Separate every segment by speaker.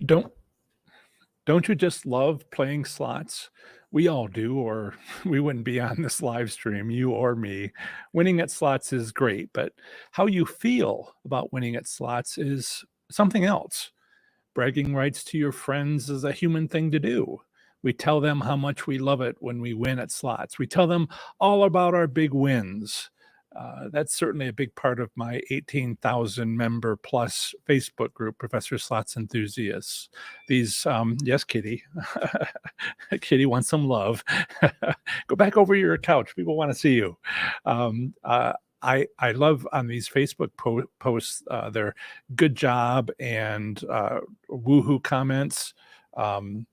Speaker 1: Don't don't you just love playing slots? We all do, or we wouldn't be on this live stream, you or me. Winning at slots is great, but how you feel about winning at slots is something else. Bragging rights to your friends is a human thing to do. We tell them how much we love it when we win at slots. We tell them all about our big wins. That's certainly a big part of my 18,000 member plus Facebook group, Professor Slots Enthusiasts. Yes, Kitty. Kitty wants some love. Go back over your couch. People want to see you. Um, uh, I love on these Facebook posts their good job and woohoo comments, um,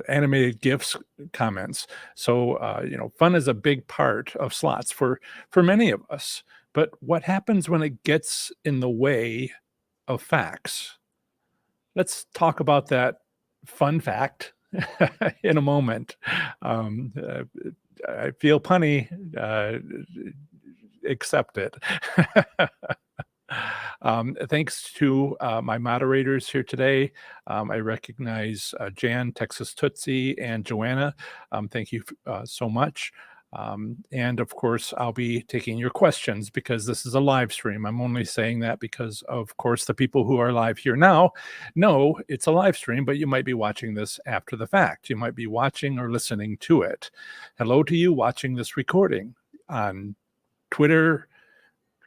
Speaker 1: animated gifs comments. So fun is a big part of slots for many of us. But what happens when it gets in the way of facts? Let's talk about that fun fact in a moment. Um, uh, I feel punny. Accept it. Thanks to my moderators here today. I recognize Jan, Texas Tootsie, and Joanna. Thank you so much. And of course, I'll be taking your questions because this is a live stream. I'm only saying that because, of course, the people who are live here now know it's a live stream, but you might be watching this after the fact. You might be watching or listening to it. Hello to you watching this recording on Twitter,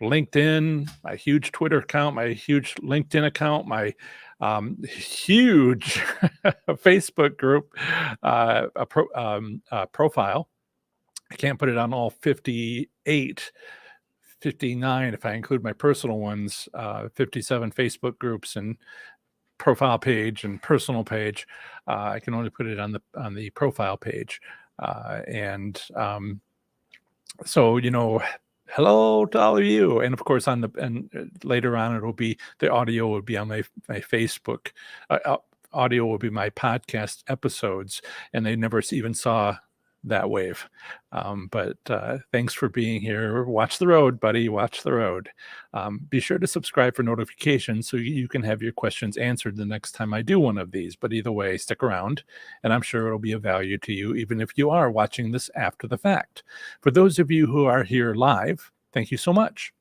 Speaker 1: LinkedIn, my huge Twitter account, my huge LinkedIn account, my huge Facebook group profile. I can't put it on all 58, 59 if I include my personal ones, 57 Facebook groups and profile page and personal page. I can only put it on the profile page. So, hello to all of you. And of course, later on, it'll be the audio will be on my Facebook. Audio will be my podcast episodes, and they never even saw that wave. But thanks for being here. Watch the road, buddy. Watch the road. Be sure to subscribe for notifications so you can have your questions answered the next time I do one of these. But either way, stick around, and I'm sure it'll be of value to you, even if you are watching this after the fact. For those of you who are here live, thank you so much.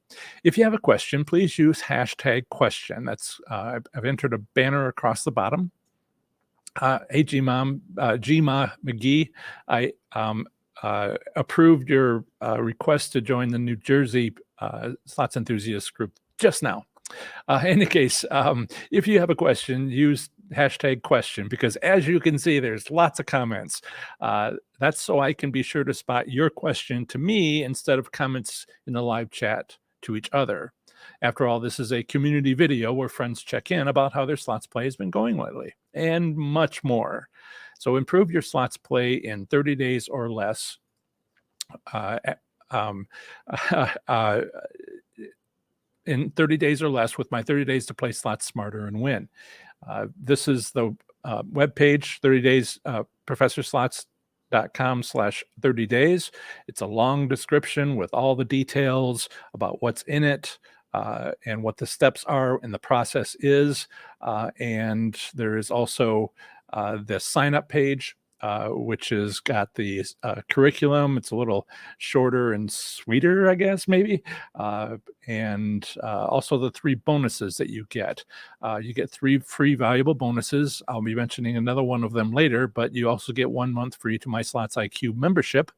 Speaker 1: If you have a question, please use #question. That's I've entered a banner across the bottom. Hey, Gma McGee, I approved your request to join the New Jersey Slots Enthusiast group just now. In any case, if you have a question, use #question because as you can see, there's lots of comments. That's so I can be sure to spot your question to me instead of comments in the live chat to each other. After all, this is a community video where friends check in about how their slots play has been going lately and much more. So improve your slots play in 30 days or less. In 30 days or less with my 30 days to play slots smarter and win. This is the webpage, 30 days, professorslots.com/30 days. It's a long description with all the details about what's in it, and what the steps are and the process is. And there is also the sign up page, which has got the curriculum. It's a little shorter and sweeter, I guess, maybe. And also the 3 bonuses that you get. You get 3 free valuable bonuses. I'll be mentioning another one of them later, but you also get 1 month free to my Slots IQ membership,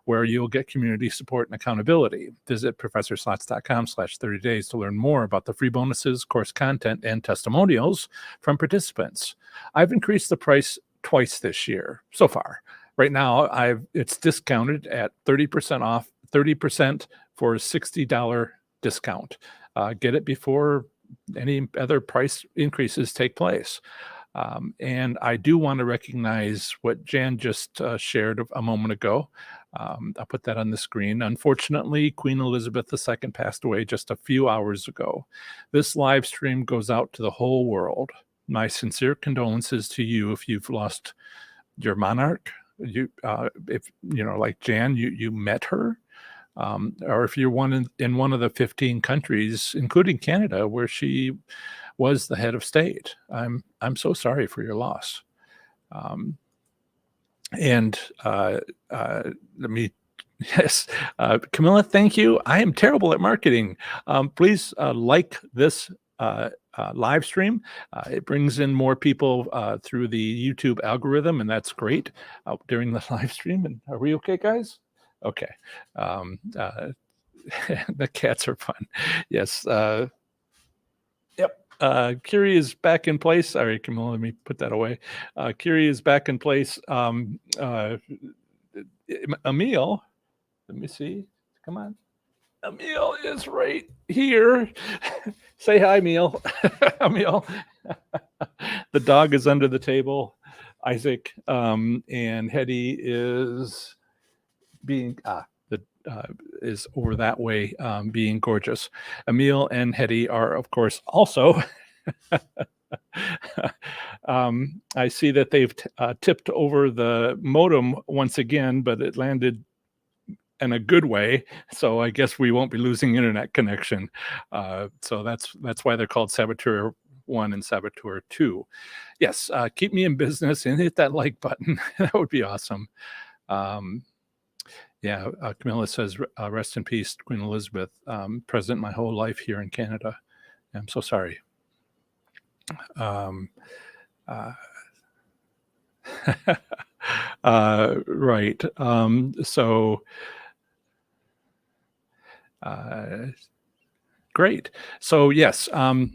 Speaker 1: where you'll get community support and accountability. Visit professorslots.com/30 days to learn more about the free bonuses, course content, and testimonials from participants. I've increased the price twice this year so far. Right now, it's discounted at 30% off, 30% for a $60 discount. Get it before any other price increases take place. And I do want to recognize what Jan just shared a moment ago. I'll put that on the screen. Unfortunately, Queen Elizabeth II passed away just a few hours ago. This live stream goes out to the whole world. My sincere condolences to you if you've lost your monarch. If like Jan, you met her, or if you're in one of the 15 countries, including Canada, where she was the head of state. I'm so sorry for your loss. Um, and let me Yes, Camilla, thank you. I am terrible at marketing. Please like this live stream. It brings in more people through the YouTube algorithm, and that's great during the live stream. And are we okay, guys? Okay. The cats are fun. Yes. Yep. Kiri is back in place. Sorry, Camilla, let me put that away. Kiri is back in place. Emil, let me see. Come on. Emil is right here. Say hi, Emil. Emil. The dog is under the table. Isaac and Hetty is being is over that way, being gorgeous. Emil and Hetty are, of course, also. I see that they've tipped over the modem once again, but it landed in a good way, so I guess we won't be losing internet connection. So that's why they're called Saboteur 1 and Saboteur 2. Yes, keep me in business and hit that like button. That would be awesome. Yeah, Camilla says, rest in peace, Queen Elizabeth, president my whole life here in Canada. I'm so sorry. Right. So great. So yes, I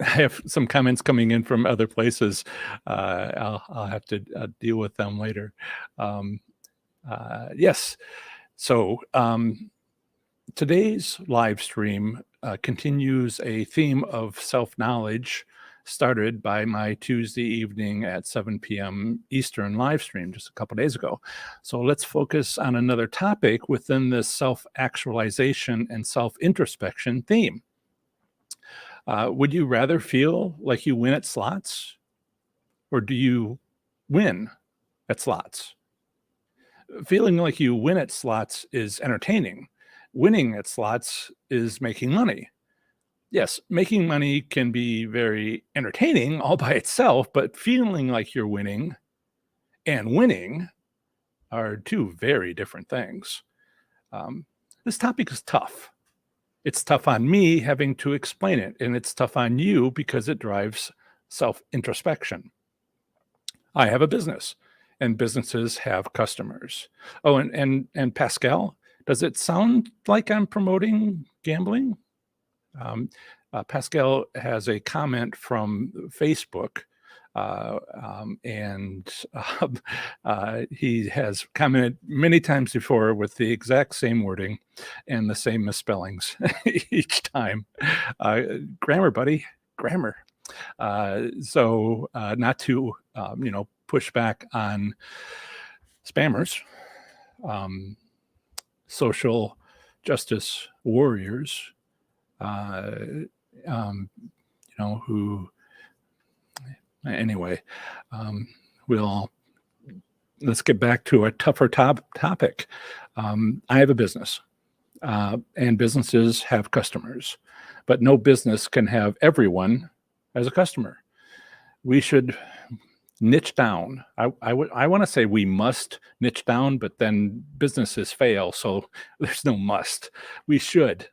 Speaker 1: have some comments coming in from other places. I'll have to deal with them later. Yes. So today's live stream continues a theme of self-knowledge started by my Tuesday evening at 7 p.m. Eastern live stream just a couple days ago. So let's focus on another topic within this self-actualization and self-introspection theme. Would you rather feel like you win at slots, or do you win at slots? Feeling like you win at slots is entertaining. Winning at slots is making money. Yes, making money can be very entertaining all by itself, but feeling like you're winning and winning are two very different things. This topic is tough. It's tough on me having to explain it, and it's tough on you because it drives self-introspection. I have a business, and businesses have customers. Oh, and Pascal, does it sound like I'm promoting gambling? Pascal has a comment from Facebook, and he has commented many times before with the exact same wording and the same misspellings each time. Grammar, buddy, grammar. So not to push back on spammers, social justice warriors, who anyway, let's get back to a tougher topic. I have a business, and businesses have customers, but no business can have everyone as a customer. We should niche down. I want to say we must niche down, but then businesses fail, so there's no must. We should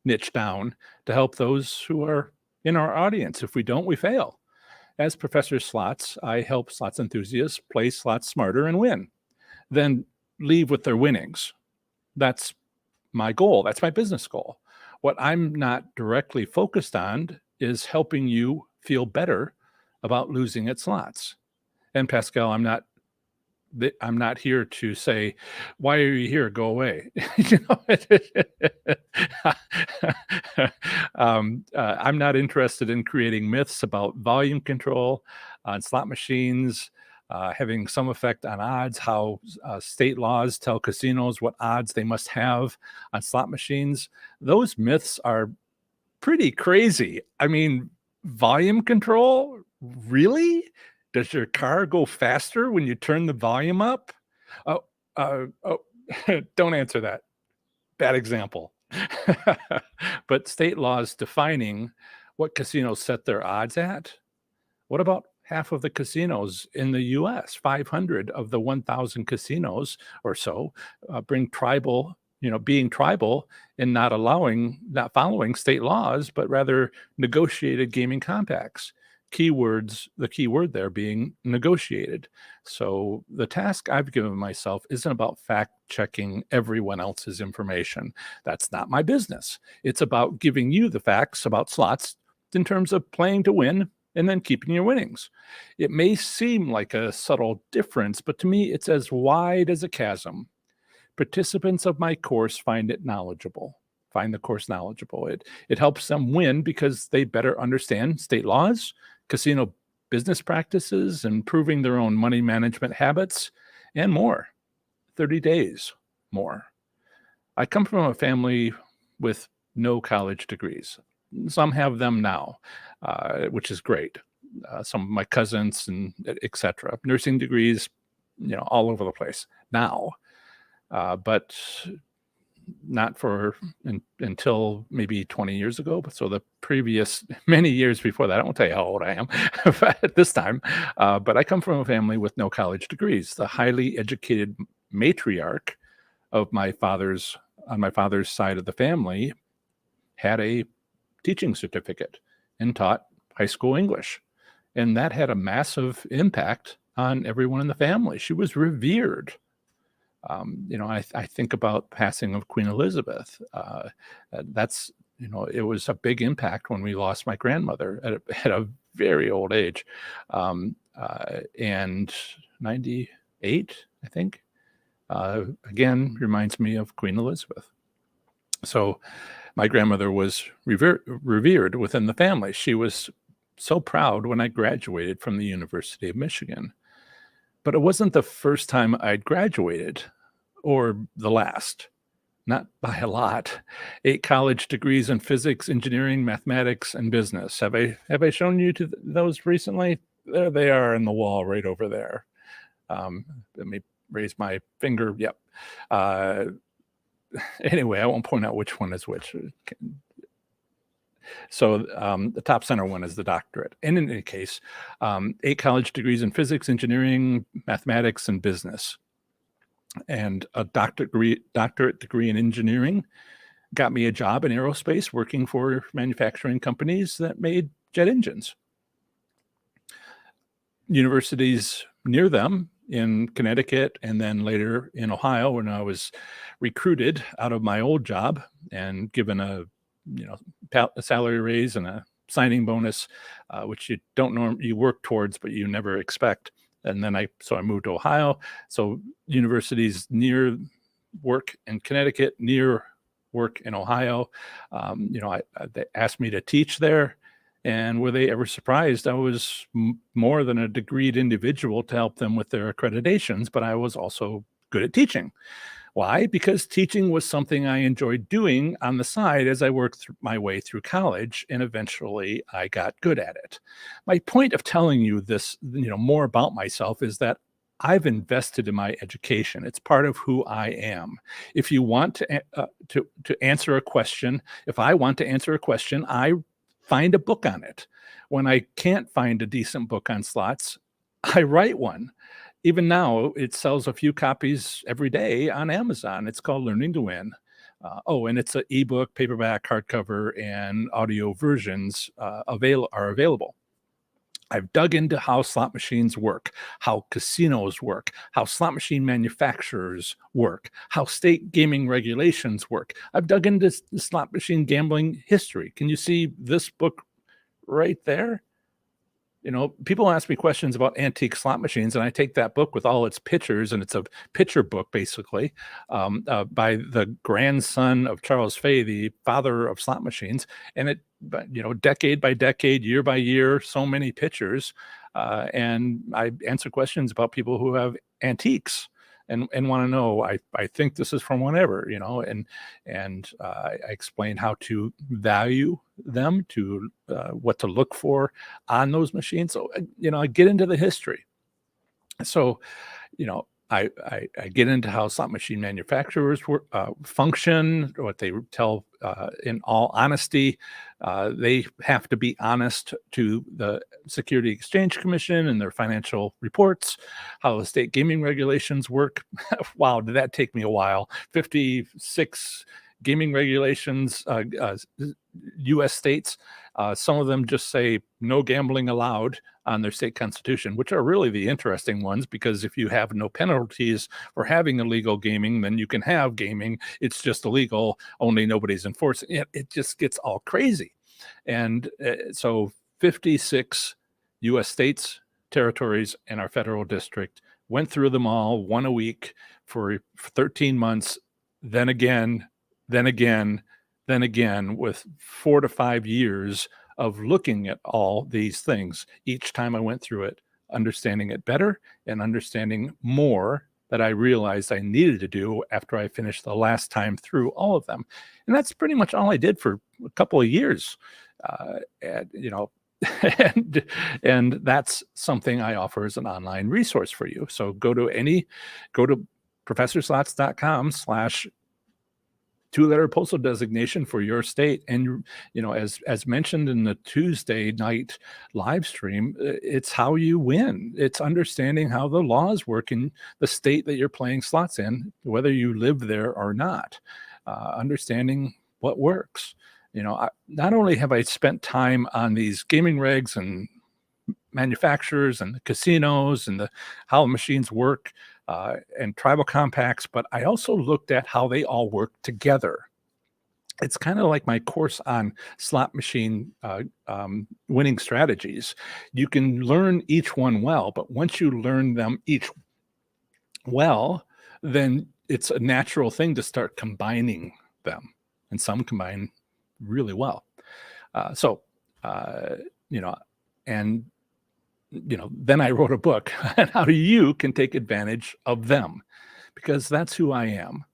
Speaker 1: niche down to help those who are in our audience. If we don't, we fail. As Professor Slots, I help slots enthusiasts play slots smarter and win, then leave with their winnings. That's my goal. That's my business goal. What I'm not directly focused on is helping you feel better about losing at slots. And Pascal, I'm not here to say, why are you here? Go away. I'm not interested in creating myths about volume control on slot machines, having some effect on odds, how state laws tell casinos what odds they must have on slot machines. Those myths are pretty crazy. I mean, volume control? Really? Does your car go faster when you turn the volume up? Oh, don't answer that. Bad example. But state laws defining what casinos set their odds at. What about half of the casinos in the US? 500 of the 1,000 casinos or so bring tribal, being tribal and not following state laws, but rather negotiated gaming compacts. The key word there being negotiated. So the task I've given myself isn't about fact checking everyone else's information. That's not my business. It's about giving you the facts about slots in terms of playing to win and then keeping your winnings. It may seem like a subtle difference, but to me, it's as wide as a chasm. Participants of my course find the course knowledgeable. It helps them win because they better understand state laws, casino business practices, improving their own money management habits, and more. 30 days more. I come from a family with no college degrees. Some have them now, which is great. Some of my cousins and etc. Nursing degrees, all over the place now, but not until maybe 20 years ago. But so the previous many years before that, I won't tell you how old I am at this time, but I come from a family with no college degrees. The highly educated matriarch of on my father's side of the family had a teaching certificate and taught high school English. And that had a massive impact on everyone in the family. She was revered. I think about passing of Queen Elizabeth. It was a big impact when we lost my grandmother at a very old age, and 98, I think. Again, reminds me of Queen Elizabeth. So my grandmother was revered within the family. She was so proud when I graduated from the University of Michigan. But it wasn't the first time I'd graduated or the last, not by a lot. 8 college degrees in physics, engineering, mathematics, and business. Have I shown you those recently? There they are in the wall right over there. Let me raise my finger. Yep. Anyway, I won't point out which one is which. So the top center one is the doctorate. And in any case, 8 college degrees in physics, engineering, mathematics, and business. And a doctorate degree in engineering got me a job in aerospace working for manufacturing companies that made jet engines. Universities near them in Connecticut and then later in Ohio, when I was recruited out of my old job and given a salary raise and a signing bonus, which you work towards, but you never expect. And then I moved to Ohio. So universities near work in Connecticut, near work in Ohio. They asked me to teach there. And were they ever surprised? I was more than a degreed individual to help them with their accreditations, but I was also good at teaching. Why? Because teaching was something I enjoyed doing on the side as I worked my way through college, and eventually I got good at it. My point of telling you this, more about myself is that I've invested in my education. It's part of who I am. If you want to answer a question, if I want to answer a question, I find a book on it. When I can't find a decent book on slots, I write one. Even now, it sells a few copies every day on Amazon. It's called Learning to Win. And it's an ebook, paperback, hardcover, and audio versions are available. I've dug into how slot machines work, how casinos work, how slot machine manufacturers work, how state gaming regulations work. I've dug into slot machine gambling history. Can you see this book right there? People ask me questions about antique slot machines, and I take that book with all its pictures, and it's a picture book, basically, by the grandson of Charles Fay, the father of slot machines. And it, decade by decade, year by year, so many pictures. And I answer questions about people who have antiques and want to know, I think this is from whenever, and I explain how to value them, to what to look for on those machines. So, I get into the history. So, I get into how slot machine manufacturers work, function, what they tell, in all honesty. They have to be honest to the Security Exchange Commission and their financial reports, how the state gaming regulations work. Wow, did that take me a while? 56 gaming regulations, US states. Some of them just say no gambling allowed on their state constitution, which are really the interesting ones, because if you have no penalties for having illegal gaming, then you can have gaming. It's just illegal, only nobody's enforcing it. It just gets all crazy. And so 56 US states, territories, and our federal district went through them all, one a week for 13 months, then again, then again, then again, with 4 to 5 years of looking at all these things. Each time I went through it, understanding it better and understanding more that I realized I needed to do after I finished the last time through all of them. And that's pretty much all I did for a couple of years. And, and that's something I offer as an online resource for you. So go to professorslots.com/ two-letter postal designation for your state. And, as mentioned in the Tuesday night live stream, it's how you win. It's understanding how the laws work in the state that you're playing slots in, whether you live there or not. Understanding what works. Not only have I spent time on these gaming regs and manufacturers and the casinos and how machines work, and tribal compacts, but I also looked at how they all work together. It's kind of like my course on slot machine winning strategies. You can learn each one well, but once you learn them each well, then it's a natural thing to start combining them, and some combine really well. And then I wrote a book on how you can take advantage of them, because that's who I am.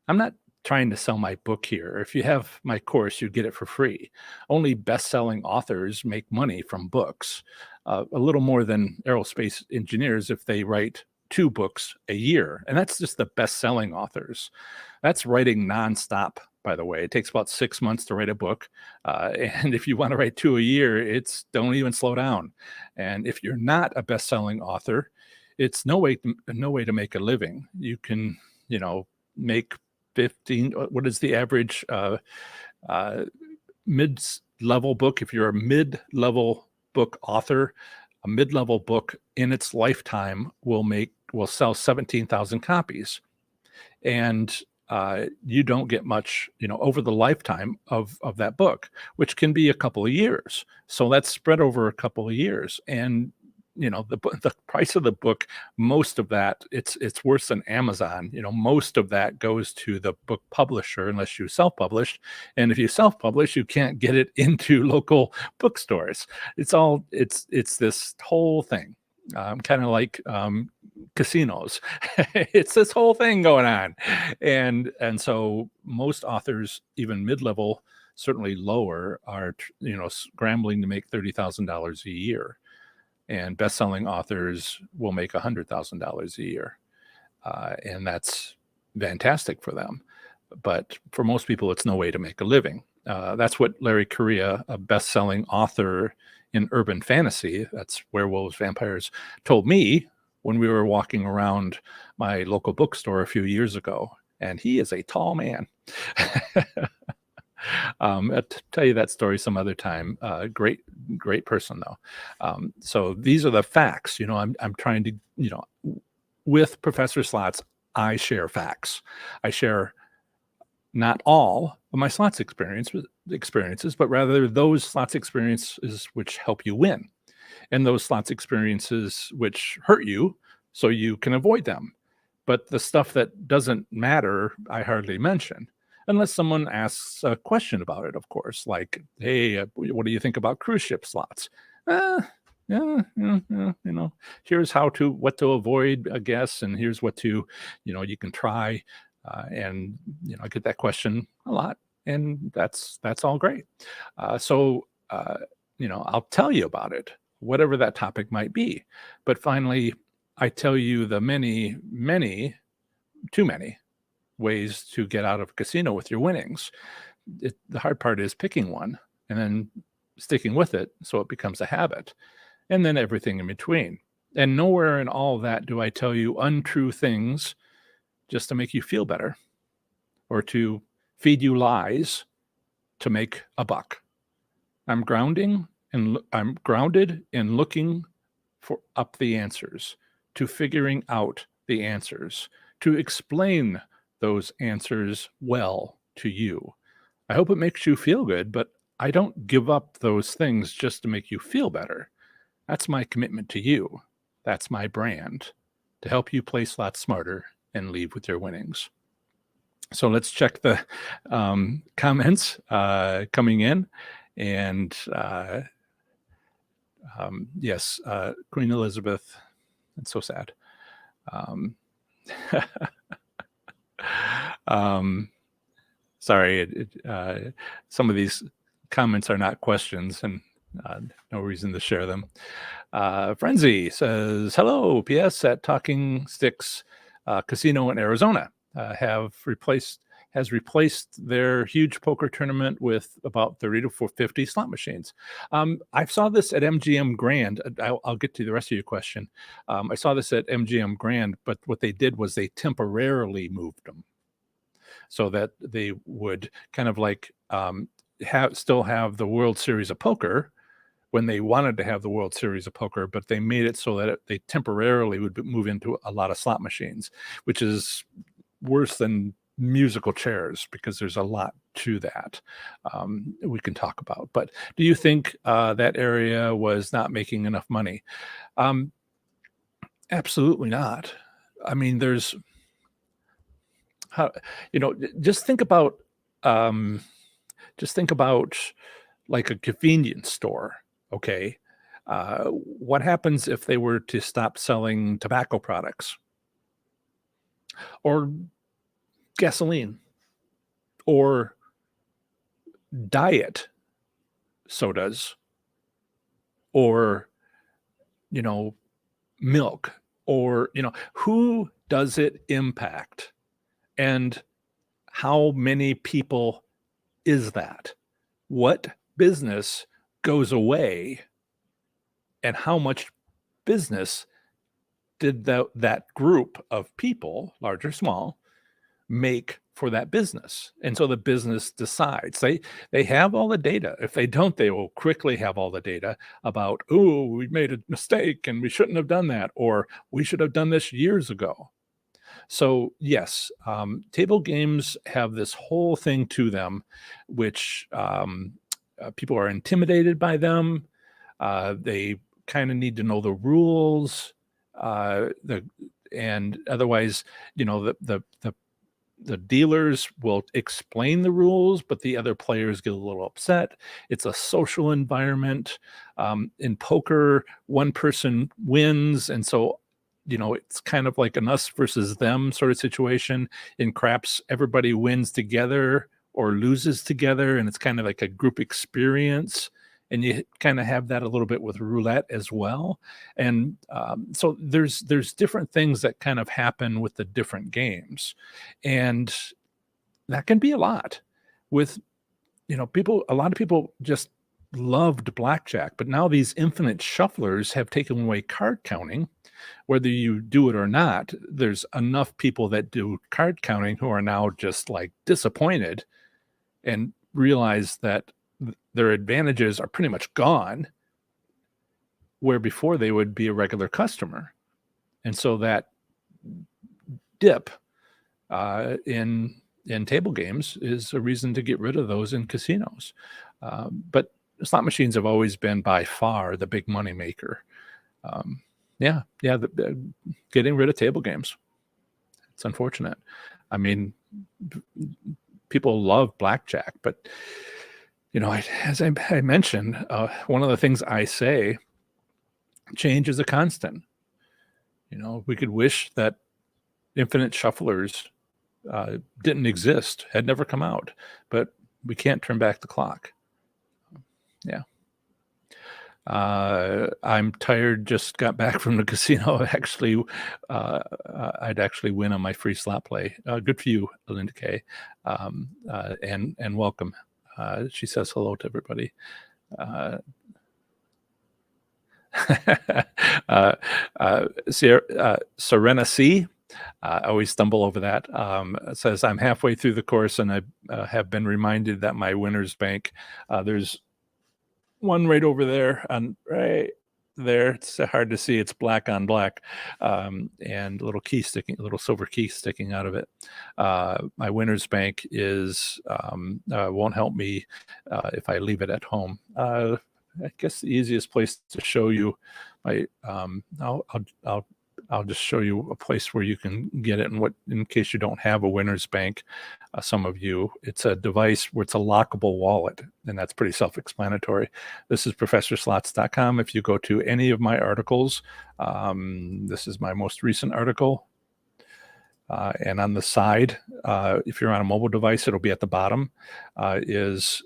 Speaker 1: I'm not trying to sell my book here. If you have my course, you get it for free. Only best-selling authors make money from books, a little more than aerospace engineers if they write 2 books a year. And that's just the best-selling authors. That's writing nonstop, by the way. It takes about 6 months to write a book. And if you want to write 2 a year, don't even slow down. And if you're not a best-selling author, it's no way to make a living. You can, make 15. What is the average mid-level book? If you're a mid-level book author, a mid-level book in its lifetime will sell 17,000 copies. And you don't get much, over the lifetime of that book, which can be a couple of years. So that's spread over a couple of years. And, the price of the book, most of that, it's worse than Amazon. Most of that goes to the book publisher, unless you self-published. And if you self-publish, you can't get it into local bookstores. It's this whole thing. Kind of like casinos. It's this whole thing going on. And so most authors, even mid-level, certainly lower, are scrambling to make $30,000 a year. And best-selling authors will make $100,000 a year. And that's fantastic for them. But for most people, it's no way to make a living. That's what Larry Correia, a best-selling author in urban fantasy, that's werewolves, vampires, told me when we were walking around my local bookstore a few years ago. And he is a tall man. I'll tell you that story some other time. Great person though. So these are the facts. I'm trying to, with Professor Slots, I share facts. I share not all of my slots experiences, but rather those slots experiences which help you win, and those slots experiences which hurt you so you can avoid them. But the stuff that doesn't matter, I hardly mention, unless someone asks a question about it, of course, like, hey, what do you think about cruise ship slots? Here's what to avoid, I guess, and here's what to, you can try. And I get that question a lot, and that's all great. So I'll tell you about it, whatever that topic might be. But finally, I tell you the many, too many ways to get out of a casino with your winnings. The hard part is picking one and then sticking with it so it becomes a habit, and then everything in between. And nowhere in all that do I tell you untrue things just to make you feel better or to feed you lies to make a buck. I'm grounded in looking for up the answers, to figuring out the answers, to explain those answers well to you. I hope it makes you feel good, but I don't give up those things just to make you feel better. That's my commitment to you. That's my brand, to help you play slots smarter and leave with your winnings. So let's check the comments coming in. And yes, Queen Elizabeth, it's so sad. Sorry, some of these comments are not questions, and no reason to share them. Frenzy says, hello, PS at Talking Sticks Casino in Arizona has replaced their huge poker tournament with about 30 to 50 slot machines. I saw this at MGM Grand. I'll get to the rest of your question. I saw this at MGM Grand, but what they did was they temporarily moved them so that they would kind of like still have the World Series of Poker when they wanted to have the World Series of Poker, but they made it so that they temporarily would move into a lot of slot machines, which is worse than musical chairs because there's a lot to that we can talk about. But do you think that area was not making enough money? Absolutely not. I mean, there's just think about like a convenience store. Okay. What happens if they were to stop selling tobacco products or gasoline or diet sodas or, milk, or, who does it impact? And how many people is that? What business goes away? And how much business did that group of people, large or small, make for that business? And so the business decides. They have all the data. If they don't, they will quickly have all the data about, oh, we made a mistake and we shouldn't have done that, or we should have done this years ago. So yes, table games have this whole thing to them, which people are intimidated by them. They kind of need to know the rules, and otherwise, the dealers will explain the rules, but the other players get a little upset. It's a social environment. In poker, one person wins, and so it's kind of like an us versus them sort of situation. In craps, everybody wins together or loses together, and it's kind of like a group experience. And you kind of have that a little bit with roulette as well. And so there's different things that kind of happen with the different games. And that can be a lot with, people. A lot of people just loved blackjack, but now these infinite shufflers have taken away card counting. Whether you do it or not, there's enough people that do card counting who are now just like disappointed and realize that their advantages are pretty much gone, where before they would be a regular customer. And so that dip in table games is a reason to get rid of those in casinos. But slot machines have always been by far the big money maker. Getting rid of table games. It's unfortunate. I mean, people love blackjack, but as I mentioned, one of the things I say, change is a constant. We could wish that infinite shufflers didn't exist, had never come out, but we can't turn back the clock. Yeah. I'm tired. Just got back from the casino. Actually, I'd actually win on my free slot play. Good for you, Linda Kay, and welcome. She says hello to everybody. Uh, Serena C. I always stumble over that. Says I'm halfway through the course and I have been reminded that my winner's bank. There's one right over there on right there. It's hard to see. It's black on black, and a little silver key sticking out of it. My winner's bank is won't help me if I leave it at home. I guess the easiest place to show you my I'll just show you a place where you can get it, and what in case you don't have a winner's bank, some of you, it's a device where it's a lockable wallet, and that's pretty self-explanatory. This is professorslots.com. If you go to any of my articles, this is my most recent article. And on the side, if you're on a mobile device, it'll be at the bottom, is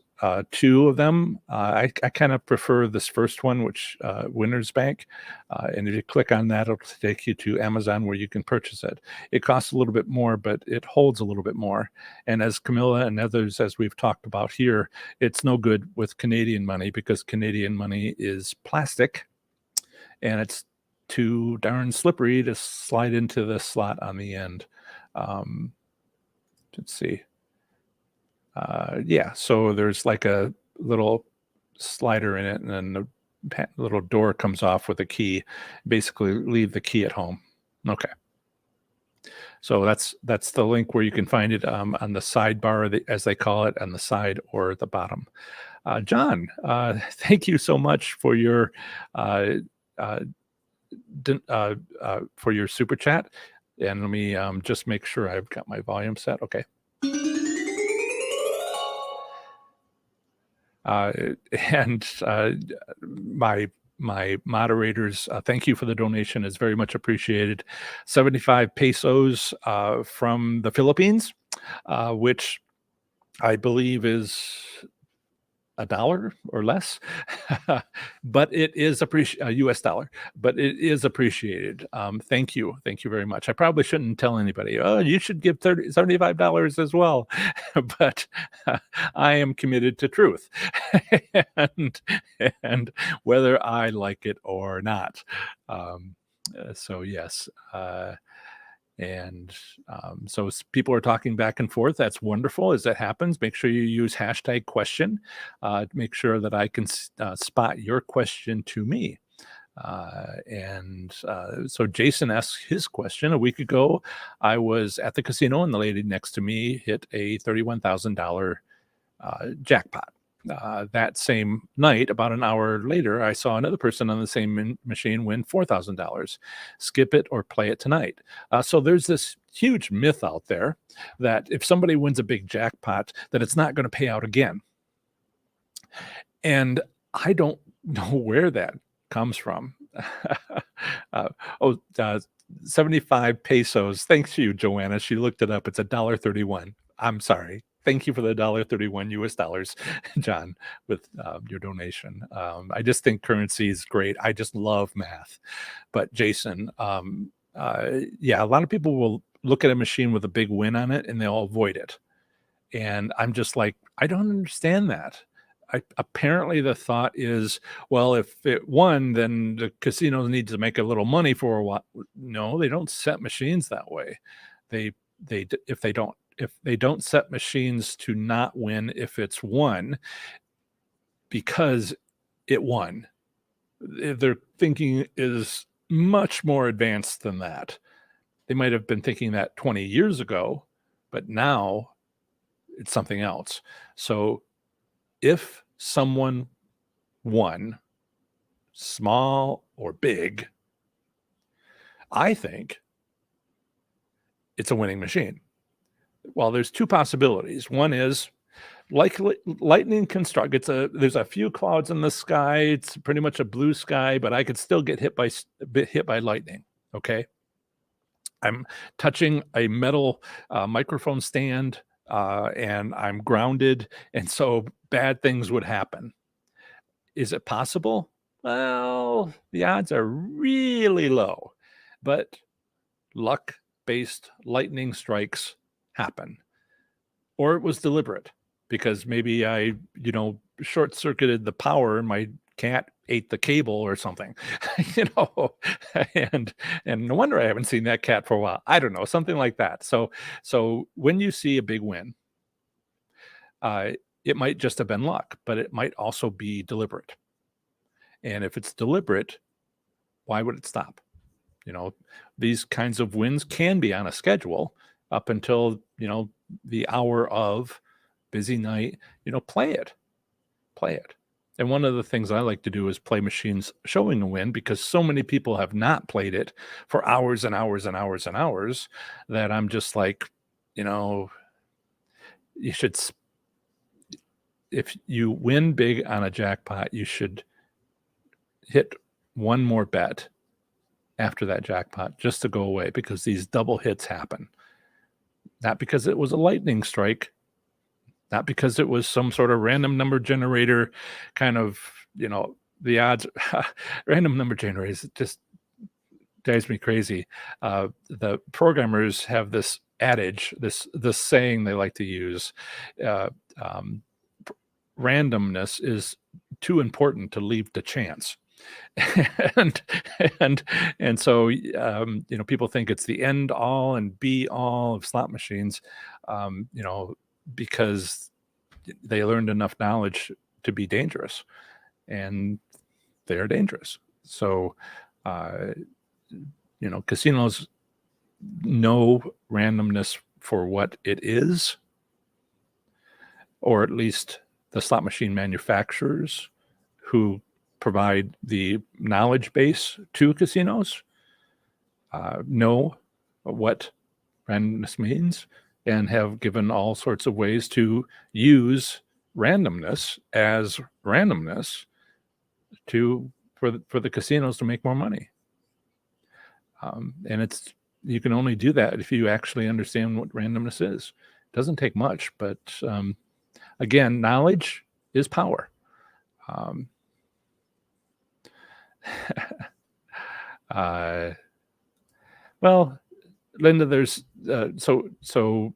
Speaker 1: two of them. I kind of prefer this first one, which Winners Bank. And if you click on that, it'll take you to Amazon where you can purchase it. It costs a little bit more, but it holds a little bit more. And as Camilla and others, as we've talked about here, it's no good with Canadian money because Canadian money is plastic and it's too darn slippery to slide into the slot on the end. Let's see. Yeah, so there's like a little slider in it, and then the little door comes off with a key. Basically, leave the key at home. Okay. So that's the link where you can find it on the sidebar, as they call it, on the side or the bottom. John, thank you so much for your super chat. And let me just make sure I've got my volume set. Okay. And my moderators, thank you for the donation. It's very much appreciated. 75 pesos from the Philippines, which I believe is $1 or less, but it is a US dollar, but it is appreciated. Thank you very much. I probably shouldn't tell anybody, oh, you should give $75 as well, but I am committed to truth, and whether I like it or not. So yes. And so people are talking back and forth. That's wonderful. As that happens, make sure you use hashtag question. Make sure that I can spot your question to me. So Jason asked his question a week ago. I was at the casino and the lady next to me hit a $31,000 jackpot. That same night, about an hour later, I saw another person on the same machine win $4,000. Skip it or play it tonight. So there's this huge myth out there that if somebody wins a big jackpot, that it's not going to pay out again. And I don't know where that comes from. 75 pesos. Thanks to you, Joanna. She looked it up. It's $1.31. I'm sorry. Thank you for the $1.31 US dollars, John, with your donation. I just think currency is great. I just love math. But Jason, yeah, a lot of people will look at a machine with a big win on it and they'll avoid it. And I'm just like, I don't understand that. Apparently the thought is, well, if it won, then the casinos need to make a little money for a while. No, they don't set machines that way. If they don't set machines to not win if it's won because it won. Their thinking is much more advanced than that. They might have been thinking that 20 years ago, but now it's something else. So if someone won, small or big, I think it's a winning machine. Well, there's two possibilities. One is like lightning can strike. There's a few clouds in the sky. It's pretty much a blue sky, but I could still get hit by lightning. Okay. I'm touching a metal microphone stand and I'm grounded. And so bad things would happen. Is it possible? Well, the odds are really low, but luck-based lightning strikes happen. Or it was deliberate because maybe I, short-circuited the power and my cat ate the cable or something, you know, and no wonder I haven't seen that cat for a while. I don't know, something like that. So when you see a big win, uh, it might just have been luck, but it might also be deliberate. And if it's deliberate, why would it stop? You know, these kinds of wins can be on a schedule up until, the hour of busy night, play it, play it. And one of the things I like to do is play machines showing a win because so many people have not played it for hours and hours and hours and hours that I'm just like, you know, you should, if you win big on a jackpot, you should hit one more bet after that jackpot just to go away because these double hits happen. Not because it was a lightning strike, not because it was some sort of random number generator kind of, the odds. Random number generators just drives me crazy. The programmers have this adage, this saying they like to use. Uh, um, Randomness is too important to leave to chance. and and so people think it's the end all and be all of slot machines, because they learned enough knowledge to be dangerous, and they're dangerous. So uh, casinos know randomness for what it is, or at least the slot machine manufacturers who provide the knowledge base to casinos know what randomness means and have given all sorts of ways to use randomness as randomness for the casinos to make more money. And you can only do that if you actually understand what randomness is. It doesn't take much, but again, knowledge is power. Well, Linda, there's so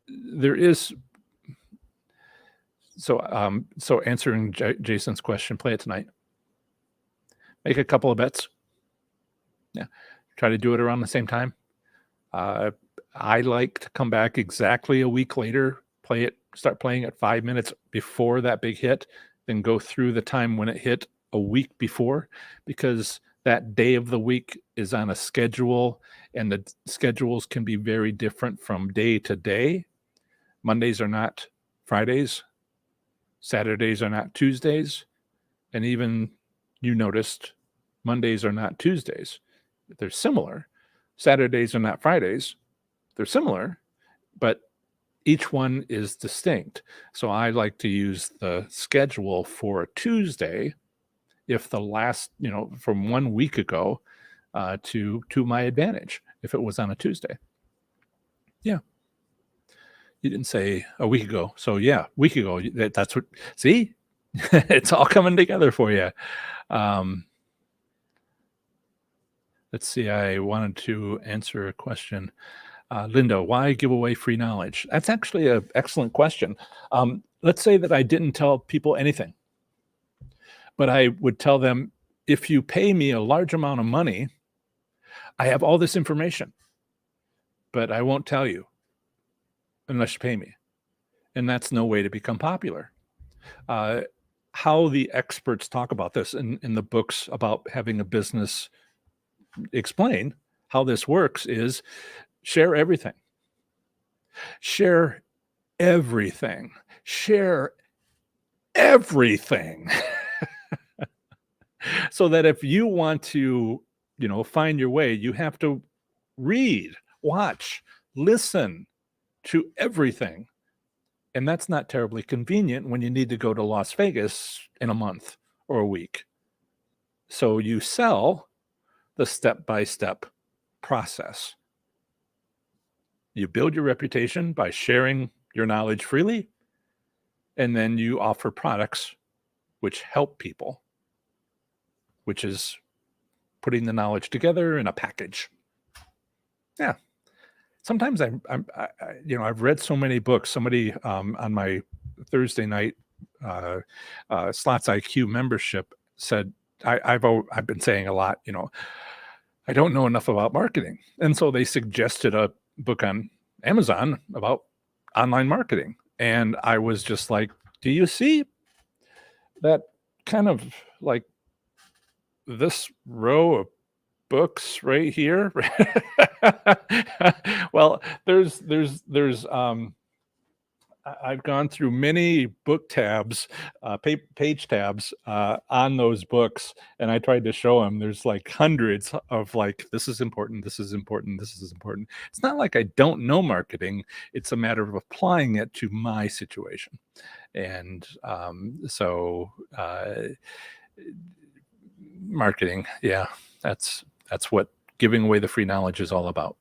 Speaker 1: there is so answering Jason's question, play it tonight. Make a couple of bets. Yeah, try to do it around the same time. I like to come back exactly a week later, start playing it 5 minutes before that big hit, then go through the time when it hit a week before, because that day of the week is on a schedule, and the schedules can be very different from day to day. Mondays are not Fridays. Saturdays are not Tuesdays. And even you noticed Mondays are not Tuesdays. They're similar. Saturdays are not Fridays. They're similar, but each one is distinct. So I like to use the schedule for a Tuesday if the last, from 1 week ago to my advantage, if it was on a Tuesday. Yeah. You didn't say a week ago. So yeah, week ago, that's what, see, it's all coming together for you. Let's see. I wanted to answer a question. Linda, why give away free knowledge? That's actually an excellent question. Let's say that I didn't tell people anything, but I would tell them, if you pay me a large amount of money, I have all this information, but I won't tell you unless you pay me. And that's no way to become popular. How the experts talk about this in the books about having a business explain how this works is share everything. Share everything. Share everything. So that if you want to, find your way, you have to read, watch, listen to everything. And that's not terribly convenient when you need to go to Las Vegas in a month or a week. So you sell the step-by-step process. You build your reputation by sharing your knowledge freely, and then you offer products which help people. which is putting the knowledge together in a package. Yeah. Sometimes I've read so many books. Somebody on my Thursday night Slots IQ membership said, I've been saying a lot, I don't know enough about marketing. And so they suggested a book on Amazon about online marketing. And I was just like, do you see that kind of like this row of books right here? Well, I've gone through many book tabs, page tabs on those books, and I tried to show them. There's like hundreds of like, this is important, this is important, this is important. It's not like I don't know marketing. It's a matter of applying it to my situation. And marketing, yeah, that's what giving away the free knowledge is all about.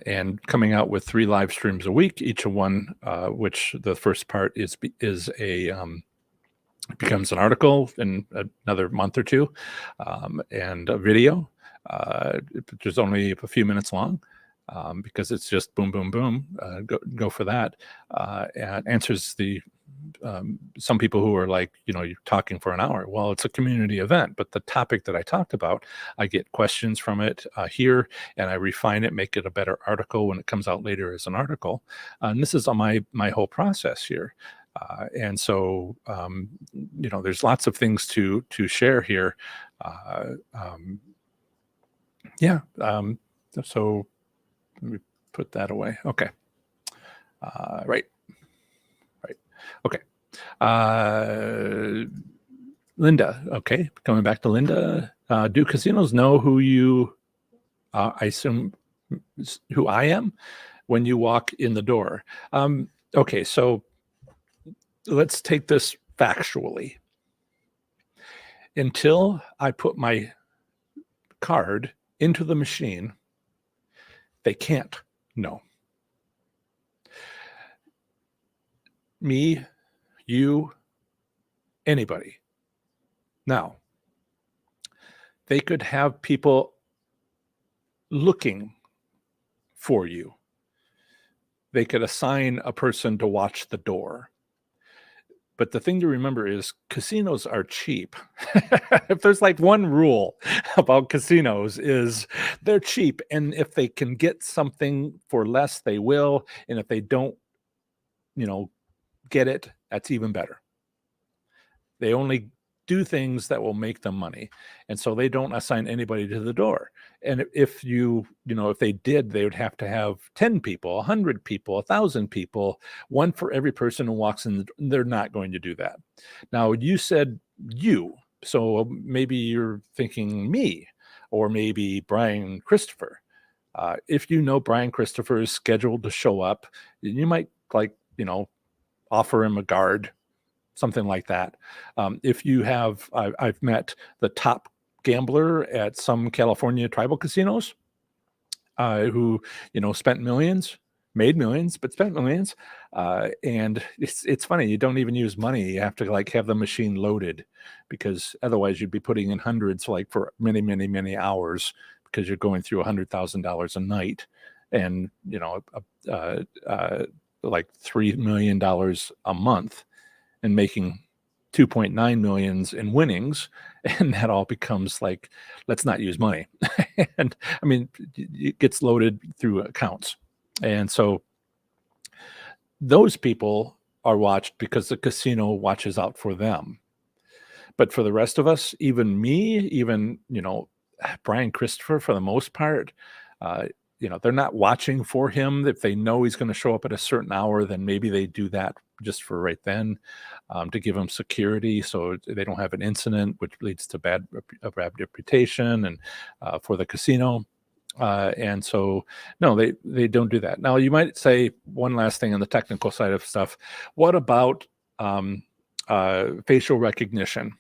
Speaker 1: And coming out with 3 live streams a week, each of one, which the first part becomes an article in another month or two, and a video. There's only a few minutes long, because it's just boom, boom, boom. Go for that. And answers some people who are like, you're talking for an hour. Well, it's a community event, but the topic that I talked about, I get questions from it here, and I refine it, make it a better article when it comes out later as an article. And this is on my whole process here. And so, there's lots of things to share here. So let me put that away. Okay. Right. Okay. Linda. Okay. Coming back to Linda. Do casinos know who you, I assume, who I am when you walk in the door? Okay. So let's take this factually. Until I put my card into the machine, they can't know. Me, you, anybody. Now, they could have people looking for you. They could assign a person to watch the door. But the thing to remember is casinos are cheap. If there's like one rule about casinos is they're cheap. And if they can get something for less, they will. And if they don't, get it, that's even better. They only do things that will make them money. And so they don't assign anybody to the door. And if if they did, they would have to have 10 people, 100 people, 1,000 people, one for every person who walks in. They're not going to do that. Now, you said you, so maybe you're thinking me, or maybe Brian Christopher. If Brian Christopher is scheduled to show up, you might offer him a guard, something like that. If you have, I've met the top gambler at some California tribal casinos, who, spent millions, made millions, but spent millions. And it's funny. You don't even use money. You have to have the machine loaded, because otherwise you'd be putting in hundreds, for many, many, many hours, because you're going through $100,000 a night, and, $3 million a month, and making 2.9 millions in winnings. And that all becomes let's not use money. And I mean, it gets loaded through accounts. And so those people are watched because the casino watches out for them. But for the rest of us, even me, even, Brian Christopher, for the most part, they're not watching for him. If they know he's going to show up at a certain hour, then maybe they do that just for right then, to give him security, so they don't have an incident, which leads to a bad reputation and for the casino. And so, no, they don't do that. Now, you might say one last thing on the technical side of stuff. What about facial recognition?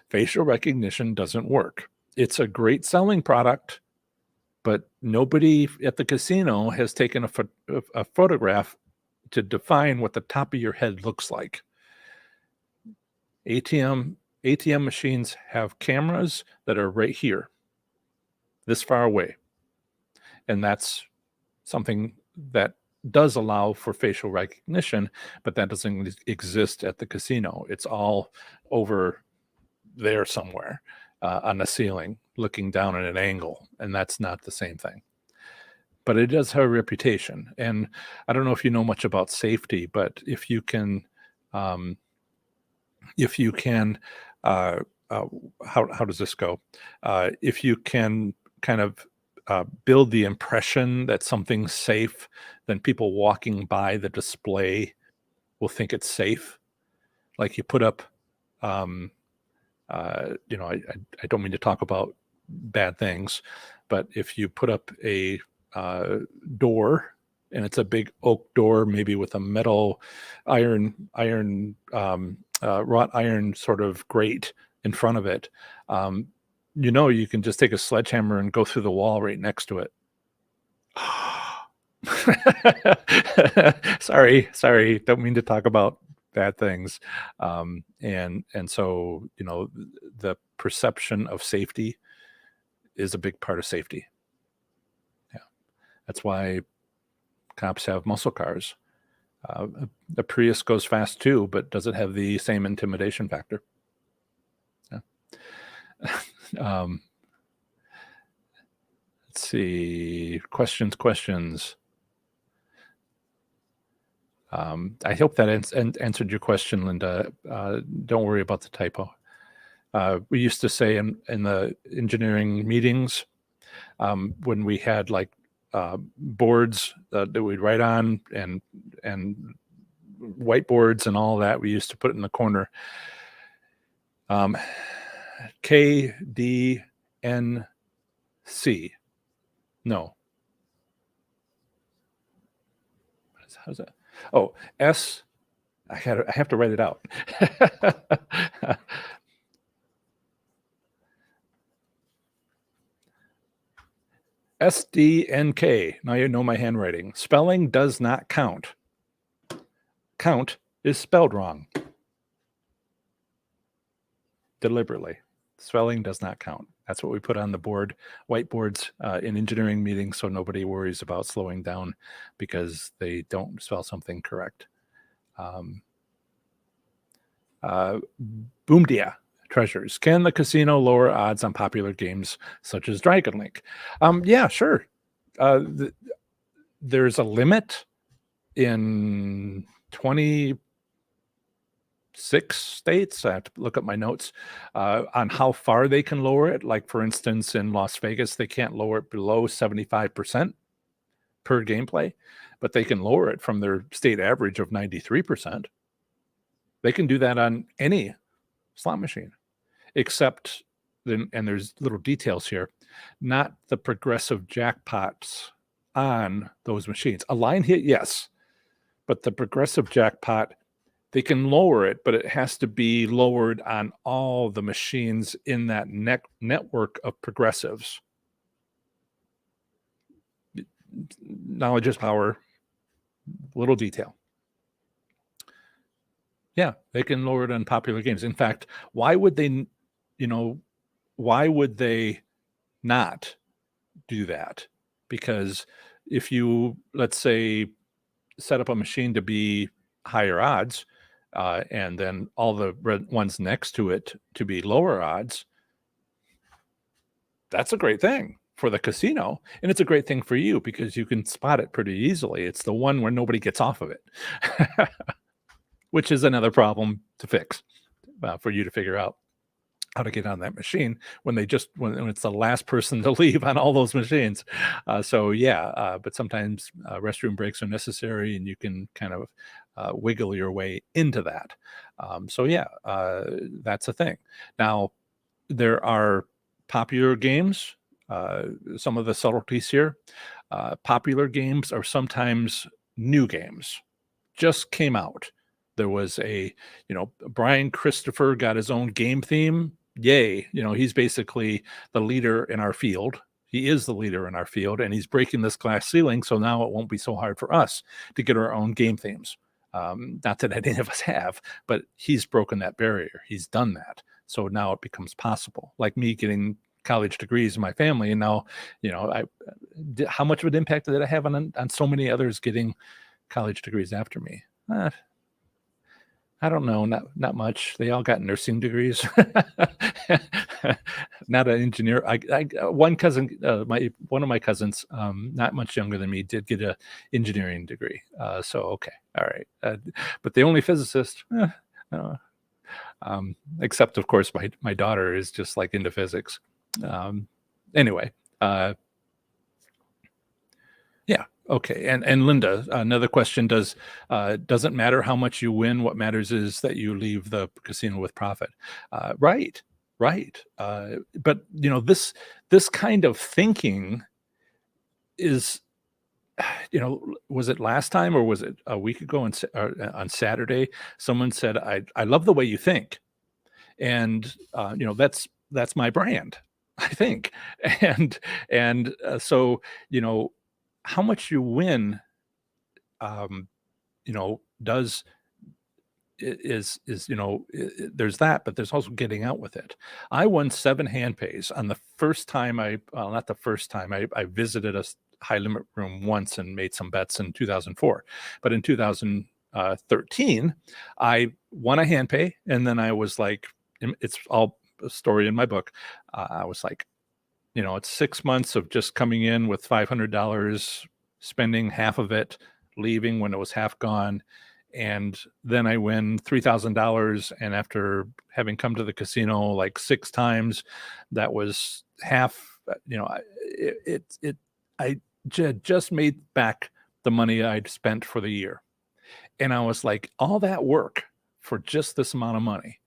Speaker 1: Facial recognition doesn't work. It's a great selling product, but nobody at the casino has taken a photograph to define what the top of your head looks like. ATM machines have cameras that are right here, this far away. And that's something that does allow for facial recognition, but that doesn't exist at the casino. It's all over there somewhere on the ceiling, looking down at an angle, and that's not the same thing. But it does have a reputation, and I don't know if you know much about safety, but um, if you can, uh, how does this go? If you can kind of build the impression that something's safe, then people walking by the display will think it's safe. Like you put up, um, I don't mean to talk about bad things, but if you put up a door and it's a big oak door, maybe with a metal wrought iron sort of grate in front of it, you can just take a sledgehammer and go through the wall right next to it. Sorry, don't mean to talk about bad things. And so, the perception of safety is a big part of safety. Yeah. That's why cops have muscle cars. The Prius goes fast too, but does it have the same intimidation factor? Yeah. Let's see. Questions. I hope that answered your question, Linda. Don't worry about the typo. We used to say in the engineering meetings, when we had like boards that we'd write on and whiteboards and all that, we used to put it in the corner. KDNC. No. How's that? Oh, S. I have to write it out. SDNK. Now you know my handwriting. Spelling does not count. Count is spelled wrong. Deliberately. Spelling does not count. That's what we put on the whiteboards in engineering meetings, so nobody worries about slowing down because they don't spell something correct. Boomdia treasures. Can the casino lower odds on popular games such as Dragon Link? Yeah, sure. There's a limit in 26 states. I have to look up my notes on how far they can lower it. Like, for instance, in Las Vegas, they can't lower it below 75% per gameplay, but they can lower it from their state average of 93%. They can do that on any slot machine, except then, and there's little details here, not the progressive jackpots on those machines. A line hit, yes, but the progressive jackpot, they can lower it, but it has to be lowered on all the machines in that network of progressives. Knowledge is power. Little detail. Yeah, they can lower it on popular games. In fact, why would they not do that? Because if you, let's say, set up a machine to be higher odds, and then all the red ones next to it to be lower odds, that's a great thing for the casino. And it's a great thing for you because you can spot it pretty easily. It's the one where nobody gets off of it, which is another problem to fix for you to figure out how to get on that machine when it's the last person to leave on all those machines. But sometimes restroom breaks are necessary and you can kind of wiggle your way into that. That's a thing. Now, there are popular games, some of the subtleties here. Popular games are sometimes new games, just came out. There was Brian Christopher got his own game theme. Yay. He's basically the leader in our field. He is the leader in our field, and he's breaking this glass ceiling. So now it won't be so hard for us to get our own game themes. Not that any of us have, but he's broken that barrier. He's done that. So now it becomes possible. Like me getting college degrees in my family, and now, how much of an impact did it have on so many others getting college degrees after me? I don't know, not much. They all got nursing degrees. Not an engineer. One cousin, one of my cousins, not much younger than me, did get a engineering degree. So okay, all right. But the only physicist, uh, except of course my daughter is just like into physics. Anyway, yeah. Okay. And Linda, another question: doesn't matter how much you win. What matters is that you leave the casino with profit. Right. Right. But this kind of thinking is, was it last time or was it a week ago on Saturday? Someone said, I love the way you think. And that's my brand, I think. And so, how much you win, um, does is there's that, but there's also getting out with it. I won 7 hand pays on the first time not the first time I visited a high limit room once and made some bets in 2004, but in 2013 I won a hand pay, and then I was like, it's all a story in my book. I was like, it's 6 months of just coming in with $500, spending half of it, leaving when it was half gone. And then I win $3,000. And after having come to the casino like 6 times, that was half, I just made back the money I'd spent for the year. And I was like, all that work for just this amount of money.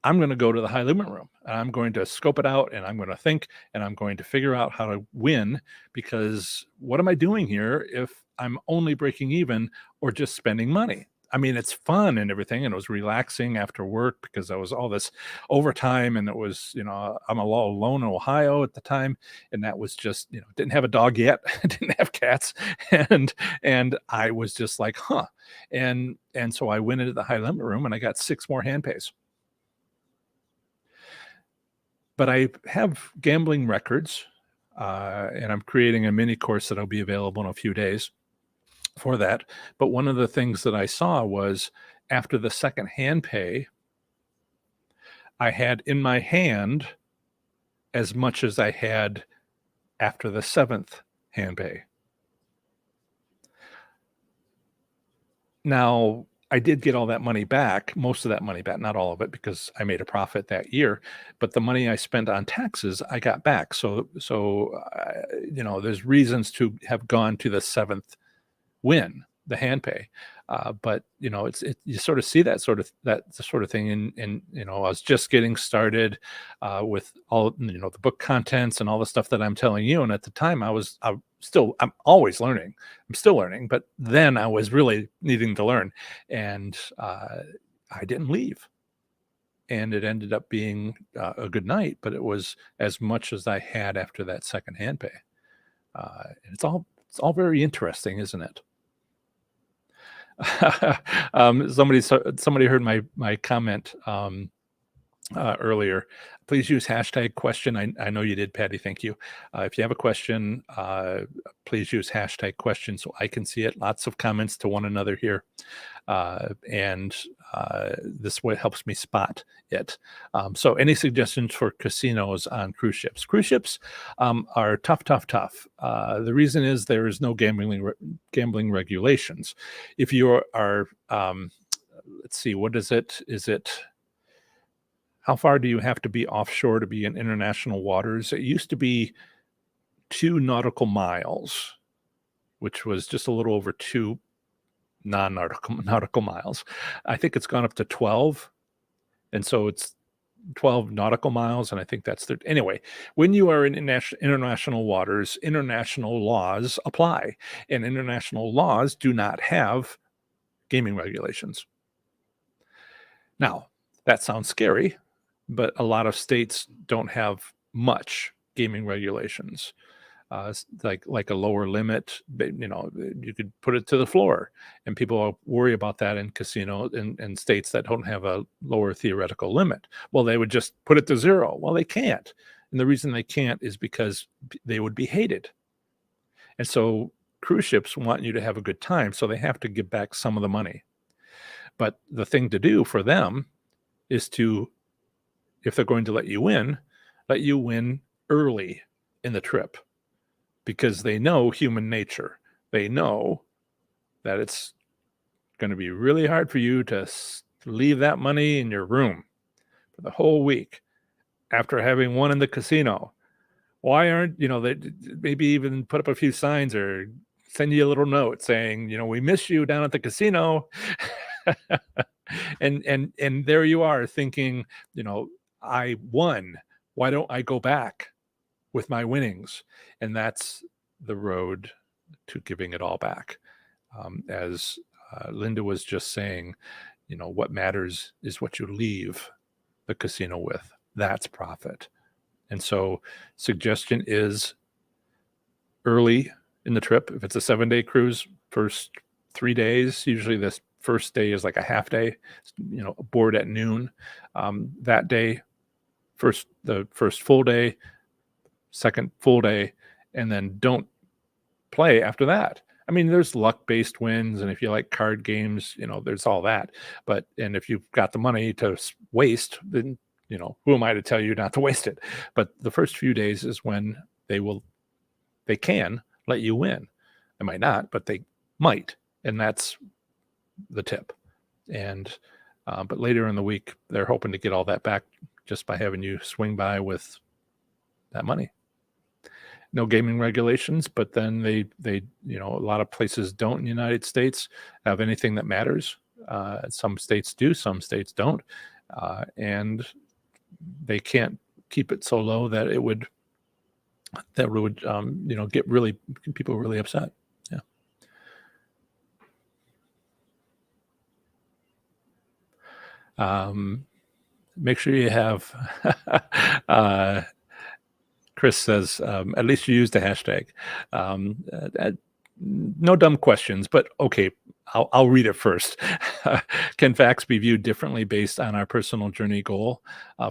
Speaker 1: I'm going to go to the high limit room and I'm going to scope it out, and I'm going to think, and I'm going to figure out how to win, because what am I doing here if I'm only breaking even or just spending money? I mean, it's fun and everything, and it was relaxing after work because I was all this overtime, and it was, I'm all alone in Ohio at the time, and that was just, didn't have a dog yet, didn't have cats, and I was just like, huh, and so I went into the high limit room and I got 6 more hand pays. But I have gambling records, and I'm creating a mini course that'll be available in a few days for that. But one of the things that I saw was, after the second hand pay, I had in my hand as much as I had after the 7th hand pay. Now, I did get all that money back, most of that money back, not all of it, because I made a profit that year. But the money I spent on taxes, I got back. So there's reasons to have gone to the 7th win, the hand pay. But you sort of see that sort of thing in I was just getting started with all the book contents and all the stuff that I'm telling you. And at the time, I'm always learning. I'm still learning, but then I was really needing to learn, and I didn't leave. And it ended up being a good night, but it was as much as I had after that second hand pay. And it's all very interesting, isn't it? Somebody heard my comment earlier. Please use hashtag question. I know you did, Patty. Thank you. If you have a question, please use hashtag question so I can see it. Lots of comments to one another here. And this way helps me spot it. So any suggestions for casinos on cruise ships? Cruise ships are tough. The reason is there is no gambling regulations. If you are, let's see, what is it? How far do you have to be offshore to be in international waters? It used to be 2 nautical miles, which was just a little over 2 nautical miles. I think it's gone up to 12. And so it's 12 nautical miles. And I think that's anyway, when you are in international waters, international laws apply, and international laws do not have gaming regulations. Now, that sounds scary, but a lot of states don't have much gaming regulations. like a lower limit. But, you could put it to the floor, and people worry about that in in states that don't have a lower theoretical limit. Well, they would just put it to zero. Well, they can't, and the reason they can't is because they would be hated. And so cruise ships want you to have a good time, so they have to give back some of the money. But the thing to do for them is to, if they're going to let you win early in the trip, because they know human nature. They know that it's going to be really hard for you to leave that money in your room for the whole week after having won in the casino. Why aren't, they maybe even put up a few signs or send you a little note saying, we miss you down at the casino. and there you are thinking, I won. Why don't I go back with my winnings? And that's the road to giving it all back. As Linda was just saying, what matters is what you leave the casino with. That's profit. And so suggestion is early in the trip. If it's a 7-day cruise, first 3 days, usually this first day is like a half day, aboard at noon. That day, the first full day, second full day, and then don't play after that. I mean, there's luck-based wins, and if you like card games, there's all that. And if you've got the money to waste, then, who am I to tell you not to waste it? But the first few days is when they can let you win. They might not, but they might. And that's the tip. And, but later in the week, they're hoping to get all that back just by having you swing by with that money. No gaming regulations, but then they a lot of places don't in the United States have anything that matters. Some states do, some states don't. And they can't keep it so low that it would get people really upset. Yeah. Make sure you have Chris says, at least you used the hashtag. No dumb questions, but okay, I'll read it first. Can facts be viewed differently based on our personal journey goal?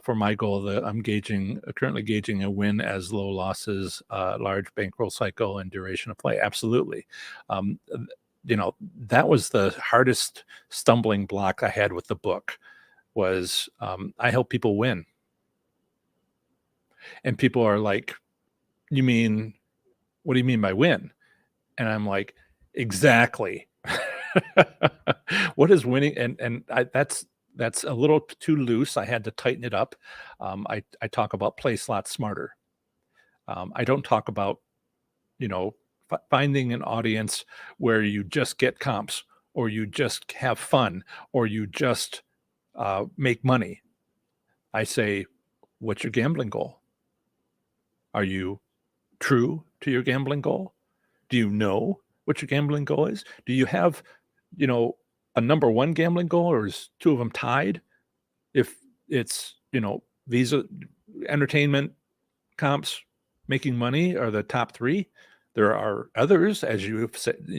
Speaker 1: For my goal, I'm currently gauging a win as low losses, large bankroll cycle, and duration of play. Absolutely. That was the hardest stumbling block I had with the book. Was I help people win. And people are like, what do you mean by win? And I'm like, exactly. What is winning? And that's a little too loose. I had to tighten it up. I talk about play slots smarter. I don't talk about, finding an audience where you just get comps, or you just have fun, or you just make money. I say, what's your gambling goal? Are you true to your gambling goal? Do you know what your gambling goal is? Do you have, a number one gambling goal, or is two of them tied? If it's, these are entertainment, comps, making money are the top three. There are others, as you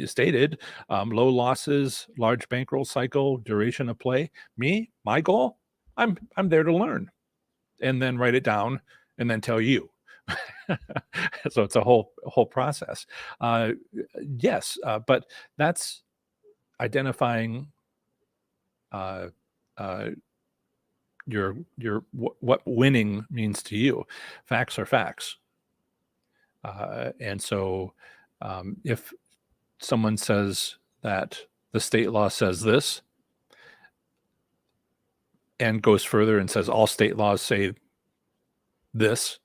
Speaker 1: stated, low losses, large bankroll cycle, duration of play. My goal, I'm there to learn, and then write it down, and then tell you. So it's a whole process. Yes, but that's identifying what winning means to you. Facts are facts. And so if someone says that the state law says this, and goes further and says all state laws say this,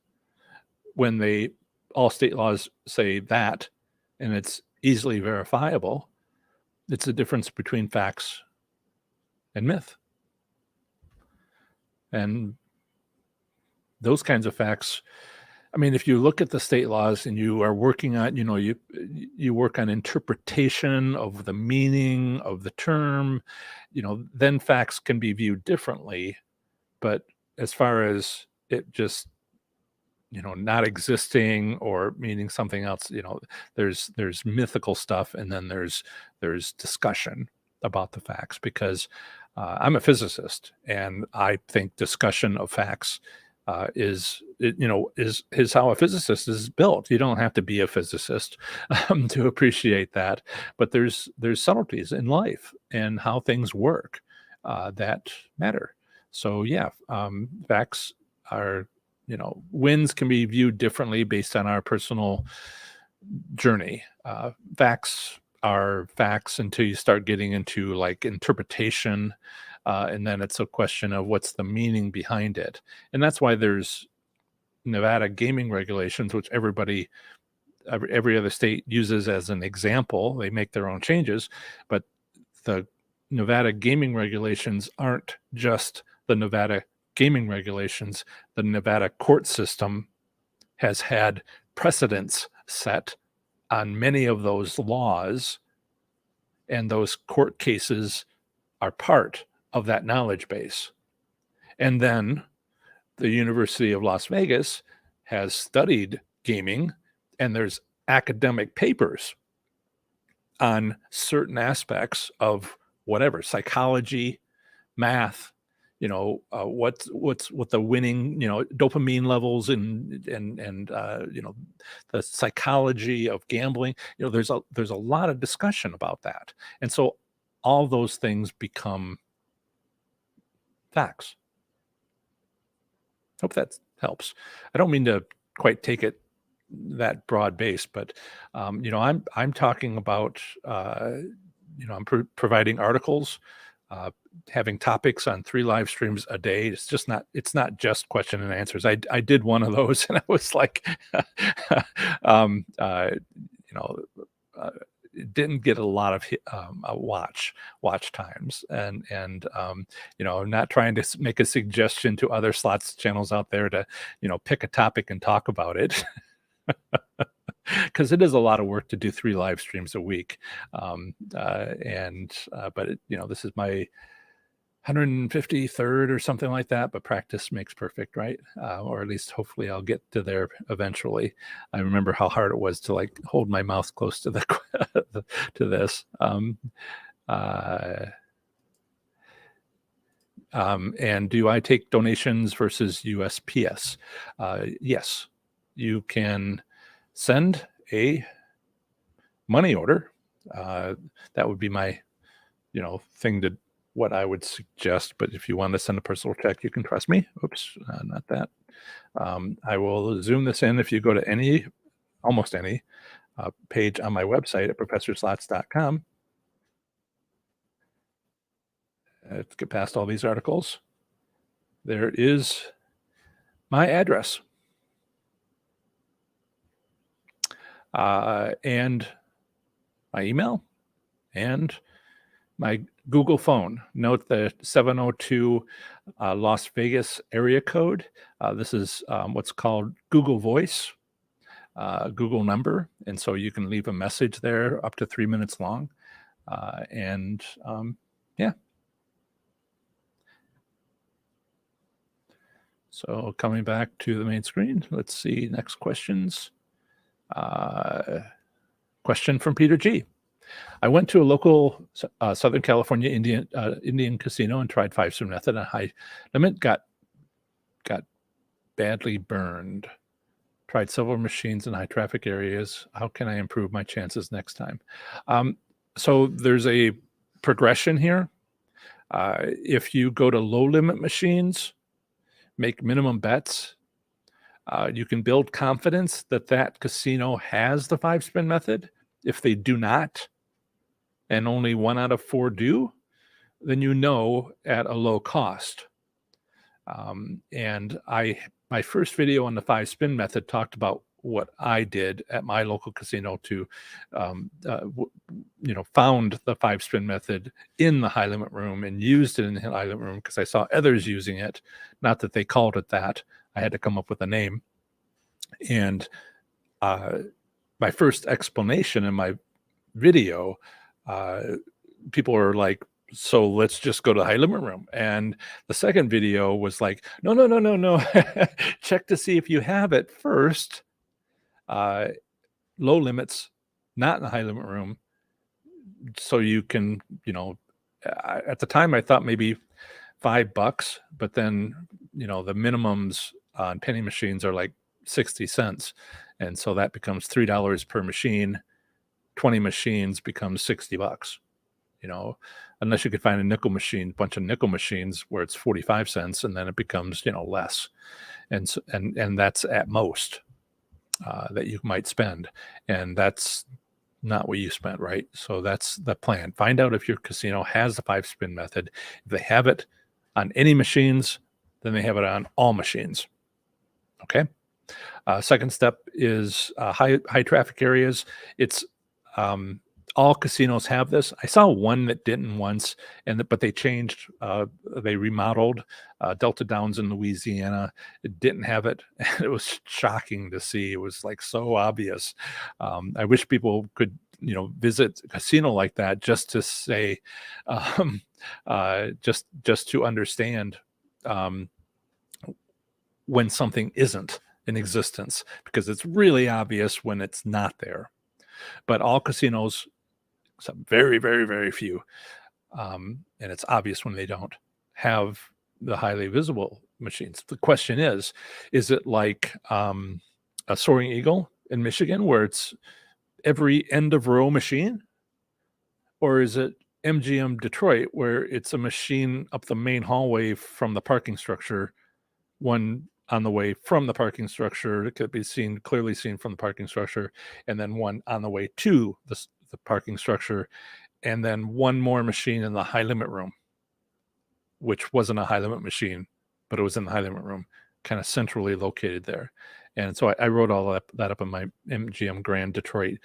Speaker 1: when all state laws say that, and it's easily verifiable, it's the difference between facts and myth. And those kinds of facts, I mean, if you look at the state laws and you are working on, you work on interpretation of the meaning of the term, then facts can be viewed differently. But as far as it just, not existing or meaning something else. There's mythical stuff, and then there's discussion about the facts, because I'm a physicist, and I think discussion of facts is how a physicist is built. You don't have to be a physicist to appreciate that, but there's subtleties in life and how things work that matter. So yeah, facts are, wins can be viewed differently based on our personal journey. Facts are facts until you start getting into like interpretation, and then it's a question of what's the meaning behind it. And that's why there's Nevada gaming regulations, which every other state uses as an example. They make their own changes, but the Nevada gaming regulations aren't just the Nevada gaming regulations. The Nevada court system has had precedents set on many of those laws, and those court cases are part of that knowledge base. And then the University of Las Vegas has studied gaming, and there's academic papers on certain aspects of whatever, psychology, math, what the winning, dopamine levels and the psychology of gambling. There's a lot of discussion about that, and so all those things become facts. Hope that helps. I don't mean to quite take it that broad base, but I'm talking about I'm providing articles, having topics on 3 live streams a day. It's not just question and answers. I did one of those, and I was like, it didn't get a lot of watch times, and I'm not trying to make a suggestion to other slots channels out there to pick a topic and talk about it. Because it is a lot of work to do 3 live streams a week, but this is my 153rd or something like that. But practice makes perfect, right? Or at least hopefully I'll get to there eventually. I remember how hard it was to like hold my mouth close to the to this. And do I take donations versus USPS? Yes, you can send a money order. That would be my, thing to what I would suggest. But if you want to send a personal check, you can trust me. Oops, not that. I will zoom this in. If you go to almost any page on my website at professorslots.com, let's get past all these articles. There is my address. And my email and my Google phone. Note the 702 Las Vegas area code. This is what's called Google Voice, Google number. And so you can leave a message there up to 3 minutes long. Yeah. So coming back to the main screen, let's see next questions. Question from Peter G. I went to a local Southern California Indian casino and tried 5-spin method on high limit. Got badly burned. Tried several machines in high traffic areas. How can I improve my chances next time? So there's a progression here. If you go to low limit machines, make minimum bets, you can build confidence that casino has the 5-spin method. If they do not, and only 1 out of 4 do, then at a low cost. And my first video on the 5-spin method talked about what I did at my local casino to, found the 5-spin method in the high limit room and used it in the high limit room because I saw others using it. Not that they called it that. I had to come up with a name. And my first explanation in my video, people are like so let's just go to the high limit room. And the second video was like, no, no, no, no, no. Check to see if you have it first. Uh, low limits, not in the high limit room. So you can, at the time I thought maybe $5, but then, the minimums on penny machines are like 60 cents. And so that becomes $3 per machine. 20 machines becomes $60, unless you could find a bunch of nickel machines where it's 45 cents, and then it becomes, less. And so, and that's at most that you might spend. And that's not what you spent, right? So that's the plan. Find out if your casino has the 5-spin method. If they have it on any machines, then they have it on all machines. Okay. Second step is high traffic areas. It's all casinos have this. I saw one that didn't once, but they changed. They remodeled Delta Downs in Louisiana. It didn't have it. It was shocking to see. It was like so obvious. I wish people could, visit a casino like that just to say, just to understand when something isn't in existence, because it's really obvious when it's not there. But all casinos, except very, very, very few, and it's obvious when they don't have the highly visible machines. The question is it like a Soaring Eagle in Michigan where it's every end of row machine? Or is it MGM Detroit where it's a machine up the main hallway from the parking structure, one on the way from the parking structure, it could be clearly seen from the parking structure, and then one on the way to the parking structure, and then one more machine in the high limit room, which wasn't a high limit machine, but it was in the high limit room, kind of centrally located there. And so I wrote all that up in my MGM Grand Detroit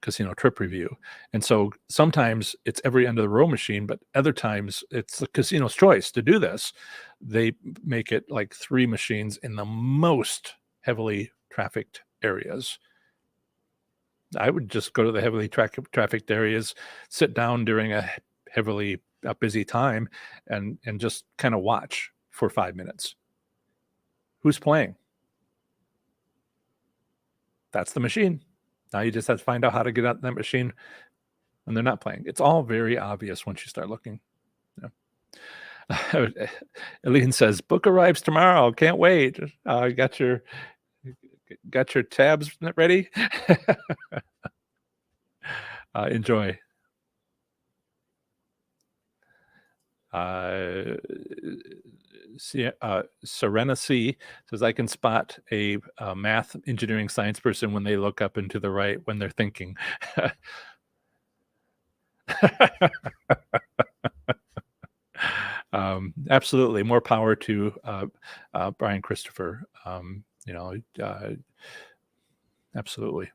Speaker 1: casino trip review. And so sometimes it's every end of the row machine, but other times it's the casino's choice to do this. They make it like 3 machines in the most heavily trafficked areas. I would just go to the heavily trafficked areas, sit down during a heavily busy time, and just kind of watch for 5 minutes. Who's playing? That's the machine. Now you just have to find out how to get out that machine when they're not playing. It's all very obvious once you start looking. Eileen says, book arrives tomorrow. Can't wait. Got your tabs ready? Enjoy. Serena C says, I can spot a math, engineering, science person when they look up and to the right when they're thinking. Absolutely. More power to Brian Christopher. Absolutely.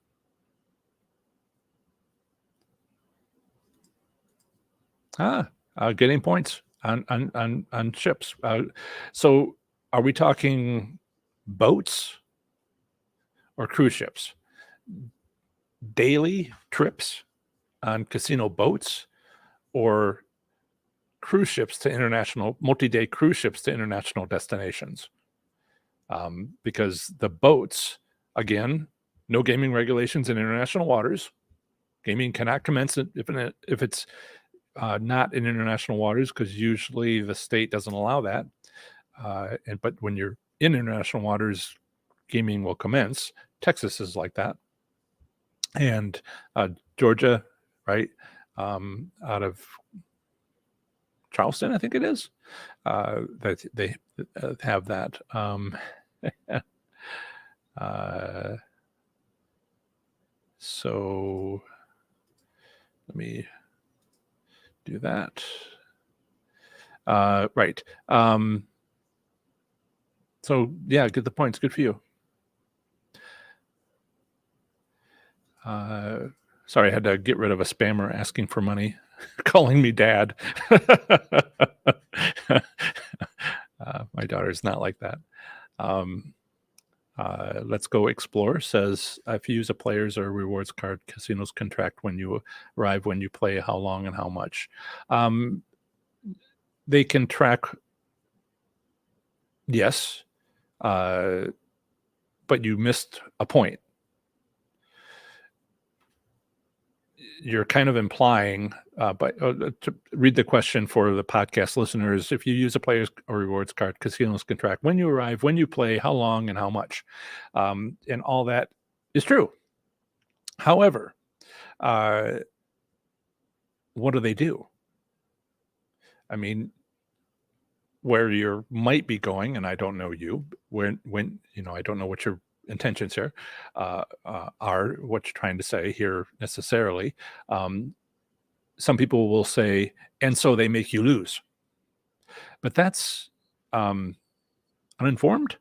Speaker 1: Getting points on ships. So are we talking boats or cruise ships? Daily trips on casino boats, or cruise ships to international, multi-day cruise ships to international destinations? Because the boats, again, no gaming regulations in international waters. Gaming cannot commence if it's not in international waters, because usually the state doesn't allow that. But when you're in international waters, gaming will commence. Texas is like that, and Georgia, right, out of Charleston, I think it is, that they have that. So let me do that. Right. So yeah, get the points. Good for you. Sorry, I had to get rid of a spammer asking for money, calling me dad. My daughter's not like that. Let's Go Explore says if you use a player's or rewards card, casinos can track when you arrive, when you play, how long, and how much. They can track, yes, but you missed a point. You're kind of implying, but to read the question for the podcast listeners, if you use a player's or rewards card, casinos can track when you arrive, when you play, how long, and how much. And all that is true. However, what do they do? I mean, where you might be going, and I don't know you, when I don't know what your intentions here are, what you're trying to say here necessarily. Some people will say, and so they make you lose. But that's uninformed,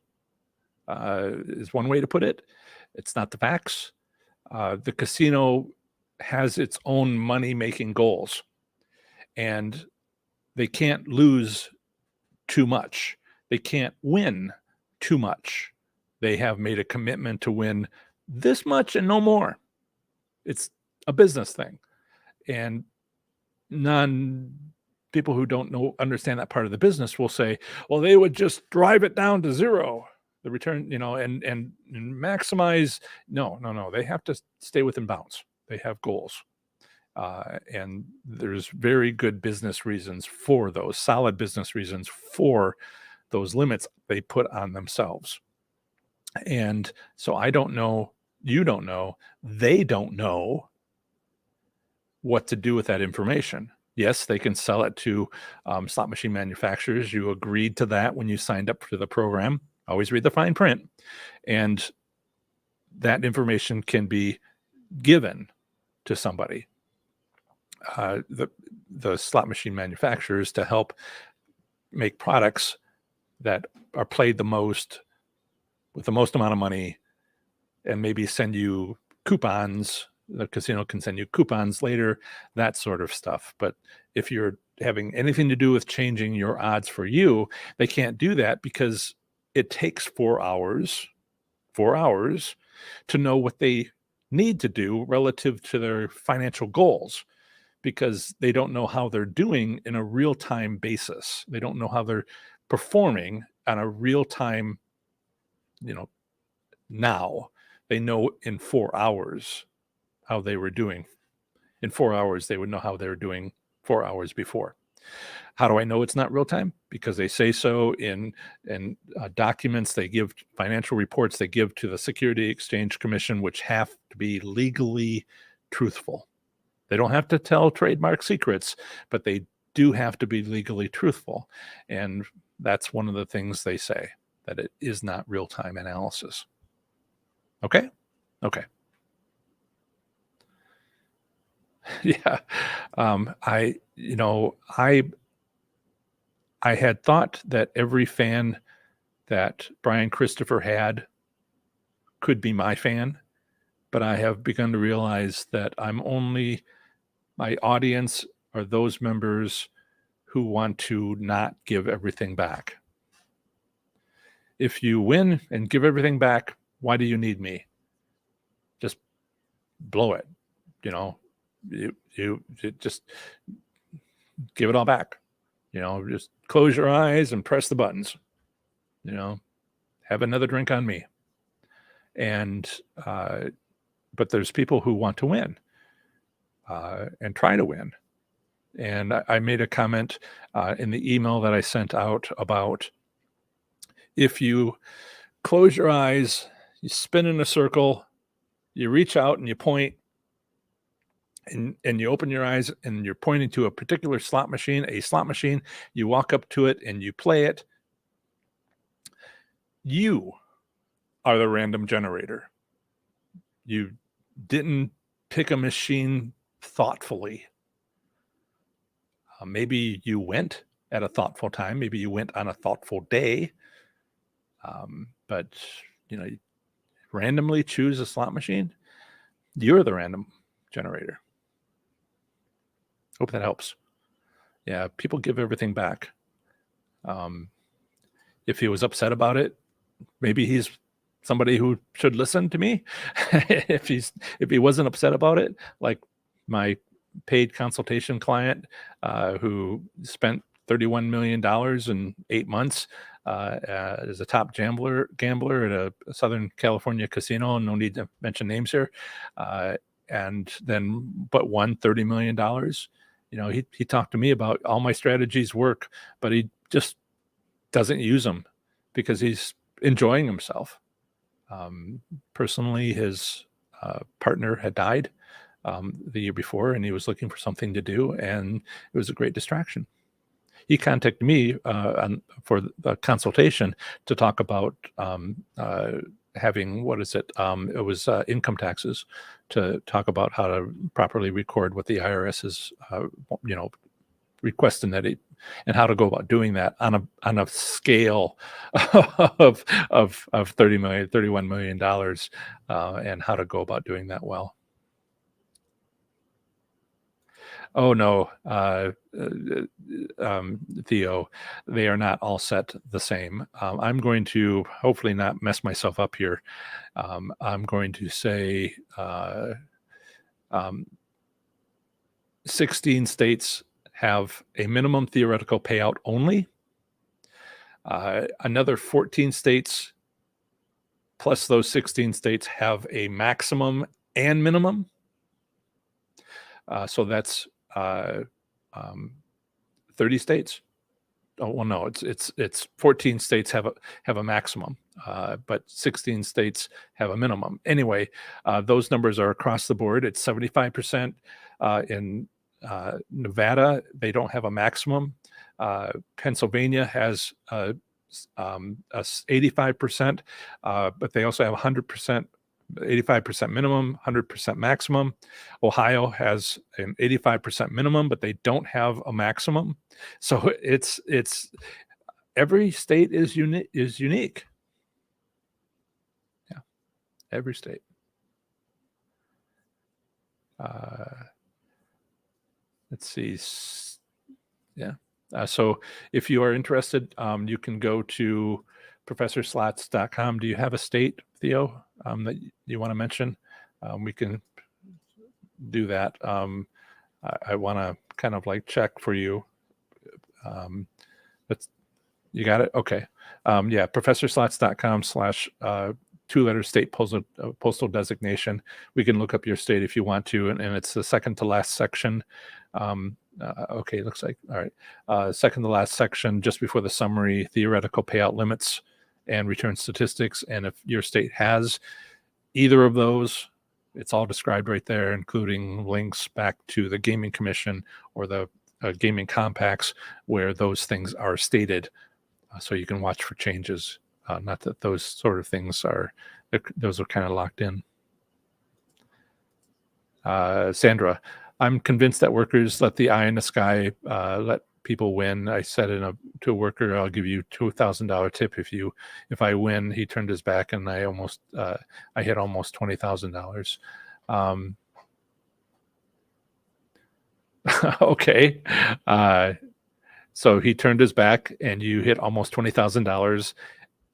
Speaker 1: is one way to put it. It's not the facts. The casino has its own money-making goals, and they can't lose too much. They can't win too much. They have made a commitment to win this much and no more. It's a business thing. And people who don't understand that part of the business will say, well, they would just drive it down to zero, the return, and maximize. No. They have to stay within bounds. They have goals. And there's very good business reasons for those, solid business reasons for those limits they put on themselves. And so I don't know, you don't know, they don't know what to do with that information. Yes, they can sell it to slot machine manufacturers. You agreed to that when you signed up for the program. Always read the fine print. And that information can be given to somebody. The slot machine manufacturers to help make products that are played the most with the most amount of money, and maybe send you coupons. The casino can send you coupons later, that sort of stuff. But if you're having anything to do with changing your odds for you, they can't do that because it takes 4 hours to know what they need to do relative to their financial goals, because they don't know how they're doing in a real-time basis. They don't know how they're performing on a real-time, now. They know in 4 hours how they were doing. In 4 hours, they would know how they were doing 4 hours before. How do I know it's not real time? Because they say so in documents they give, financial reports they give to the Security Exchange Commission, which have to be legally truthful. They don't have to tell trademark secrets, but they do have to be legally truthful. And that's one of the things they say, that it is not real-time analysis. Okay? Okay. Yeah. I had thought that every fan that Brian Christopher had could be my fan, but I have begun to realize that my audience are those members who want to not give everything back. If you win and give everything back, why do you need me? Just blow it. You just give it all back. Just close your eyes and press the buttons. Have another drink on me. And but there's people who want to win and try to win. And I made a comment in the email that I sent out about, if you close your eyes, you spin in a circle, you reach out and you point, and you open your eyes and you're pointing to a particular slot machine, you walk up to it and you play it. You are the random generator. You didn't pick a machine thoughtfully. Maybe you went at a thoughtful time. Maybe you went on a thoughtful day. But you randomly choose a slot machine. You're the random generator. Hope that helps. Yeah, people give everything back. If he was upset about it, maybe he's somebody who should listen to me if he wasn't upset about it, like my paid consultation client who spent $31 million in 8 months is a top gambler at a Southern California casino. No need to mention names here. And then, but won $30 million. You know, he talked to me about all my strategies work, but he just doesn't use them because he's enjoying himself. Personally, his partner had died the year before, and he was looking for something to do, and it was a great distraction. He contacted me for the consultation to talk about having, what is it? It was income taxes, to talk about how to properly record what the IRS is, requesting that and how to go about doing that on a scale of $31 million, and how to go about doing that well. Oh no, Theo, they are not all set the same. I'm going to hopefully not mess myself up here. I'm going to say 16 states have a minimum theoretical payout only. Another 14 states plus those 16 states have a maximum and minimum. So that's 30 states. Oh, well, no, it's 14 states have a maximum, but 16 states have a minimum. Anyway, those numbers are across the board. It's 75% in Nevada. They don't have a maximum. Pennsylvania has 85%, but they also have 100%. 85% minimum, 100% maximum. Ohio has an 85% minimum, but they don't have a maximum. So it's every state is unique. Yeah, every state. Let's see. Yeah. So if you are interested, you can go to professorslots.com. Do you have a state, Theo, that you want to mention? We can do that. I want to kind of like check for you. But you got it? Okay. Yeah, professorslots.com/ two-letter state postal designation. We can look up your state if you want to, and it's the second to last section. Okay, looks like, all right. Second to last section, just before the summary, theoretical payout limits and return statistics. And if your state has either of those, it's all described right there, including links back to the Gaming Commission or the gaming compacts where those things are stated, so you can watch for changes. Not that those sort of things those are kind of locked in. Sandra, I'm convinced that workers let the eye in the sky let people win. I said to a worker, I'll give you $2,000 tip if I win. He turned his back, and I hit almost $20,000. Okay. So he turned his back, and you hit almost $20,000,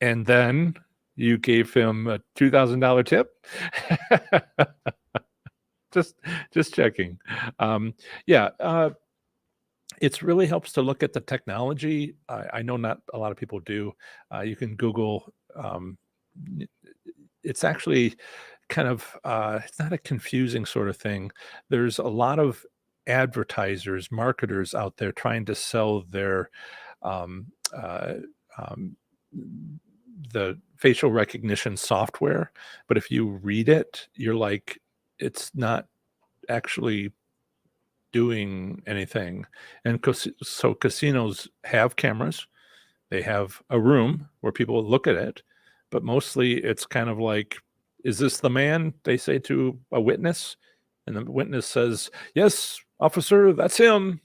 Speaker 1: and then you gave him a $2,000 tip. Just checking. Yeah. It really helps to look at the technology. I know not a lot of people do. You can Google. It's actually kind of, it's not a confusing sort of thing. There's a lot of advertisers, marketers out there trying to sell their the facial recognition software. But if you read it, you're like, it's not actually doing anything. And so casinos have cameras. They have a room where people look at it, but mostly it's kind of like, is this the man? They say to a witness, and the witness says, yes, officer, that's him.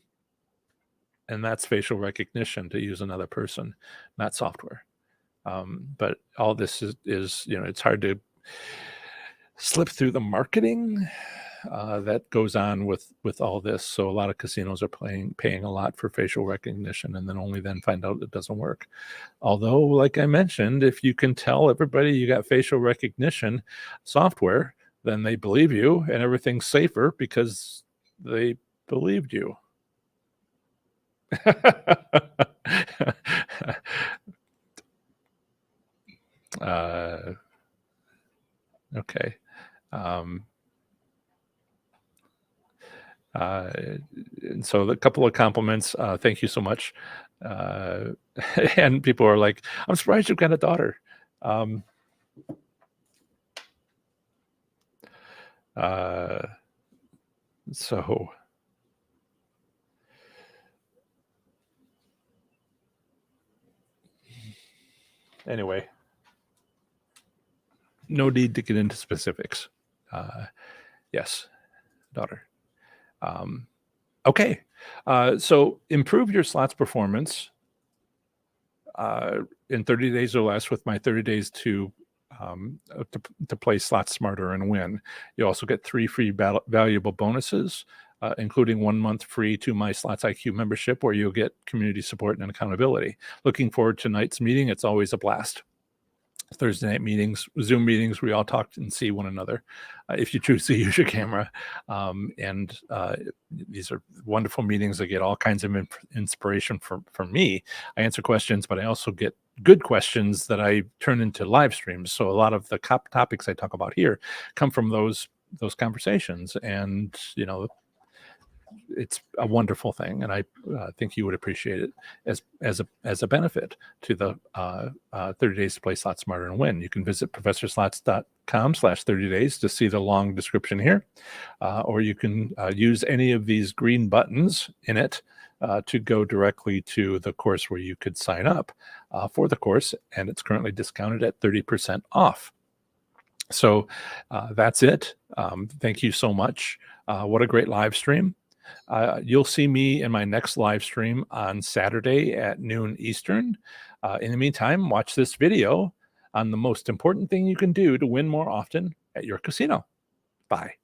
Speaker 1: And that's facial recognition, to use another person, not software. But all this is, it's hard to slip through the marketing that goes on with all this. So a lot of casinos are paying a lot for facial recognition, and then only then find out it doesn't work. Although, like I mentioned, if you can tell everybody you got facial recognition software, then they believe you, and everything's safer because they believed you. Okay. Um, uh, and so a couple of compliments. Thank you so much. Uh, and people are like, I'm surprised you've got a daughter. Um, uh, so anyway, no need to get into specifics. Yes, daughter. Okay. So improve your slots performance in 30 days or less with my 30 days to play slots smarter and win. You also get 3 free valuable bonuses, including 1 month free to my Slots IQ membership, where you'll get community support and accountability. Looking forward to tonight's meeting. It's always a blast. Thursday night meetings, Zoom meetings, we all talk and see one another if you choose to use your camera. And these are wonderful meetings. I get all kinds of inspiration from me. I answer questions, but I also get good questions that I turn into live streams. So a lot of the topics I talk about here come from those conversations. And, you know, it's a wonderful thing, and I think you would appreciate it as a benefit to the 30 days to play slots smarter and win. You can visit professorslots.com/30 days to see the long description here, or you can use any of these green buttons in it to go directly to the course where you could sign up for the course, and it's currently discounted at 30% off. So that's it. Thank you so much. What a great live stream. You'll see me in my next live stream on Saturday at noon Eastern. In the meantime, watch this video on the most important thing you can do to win more often at your casino. Bye.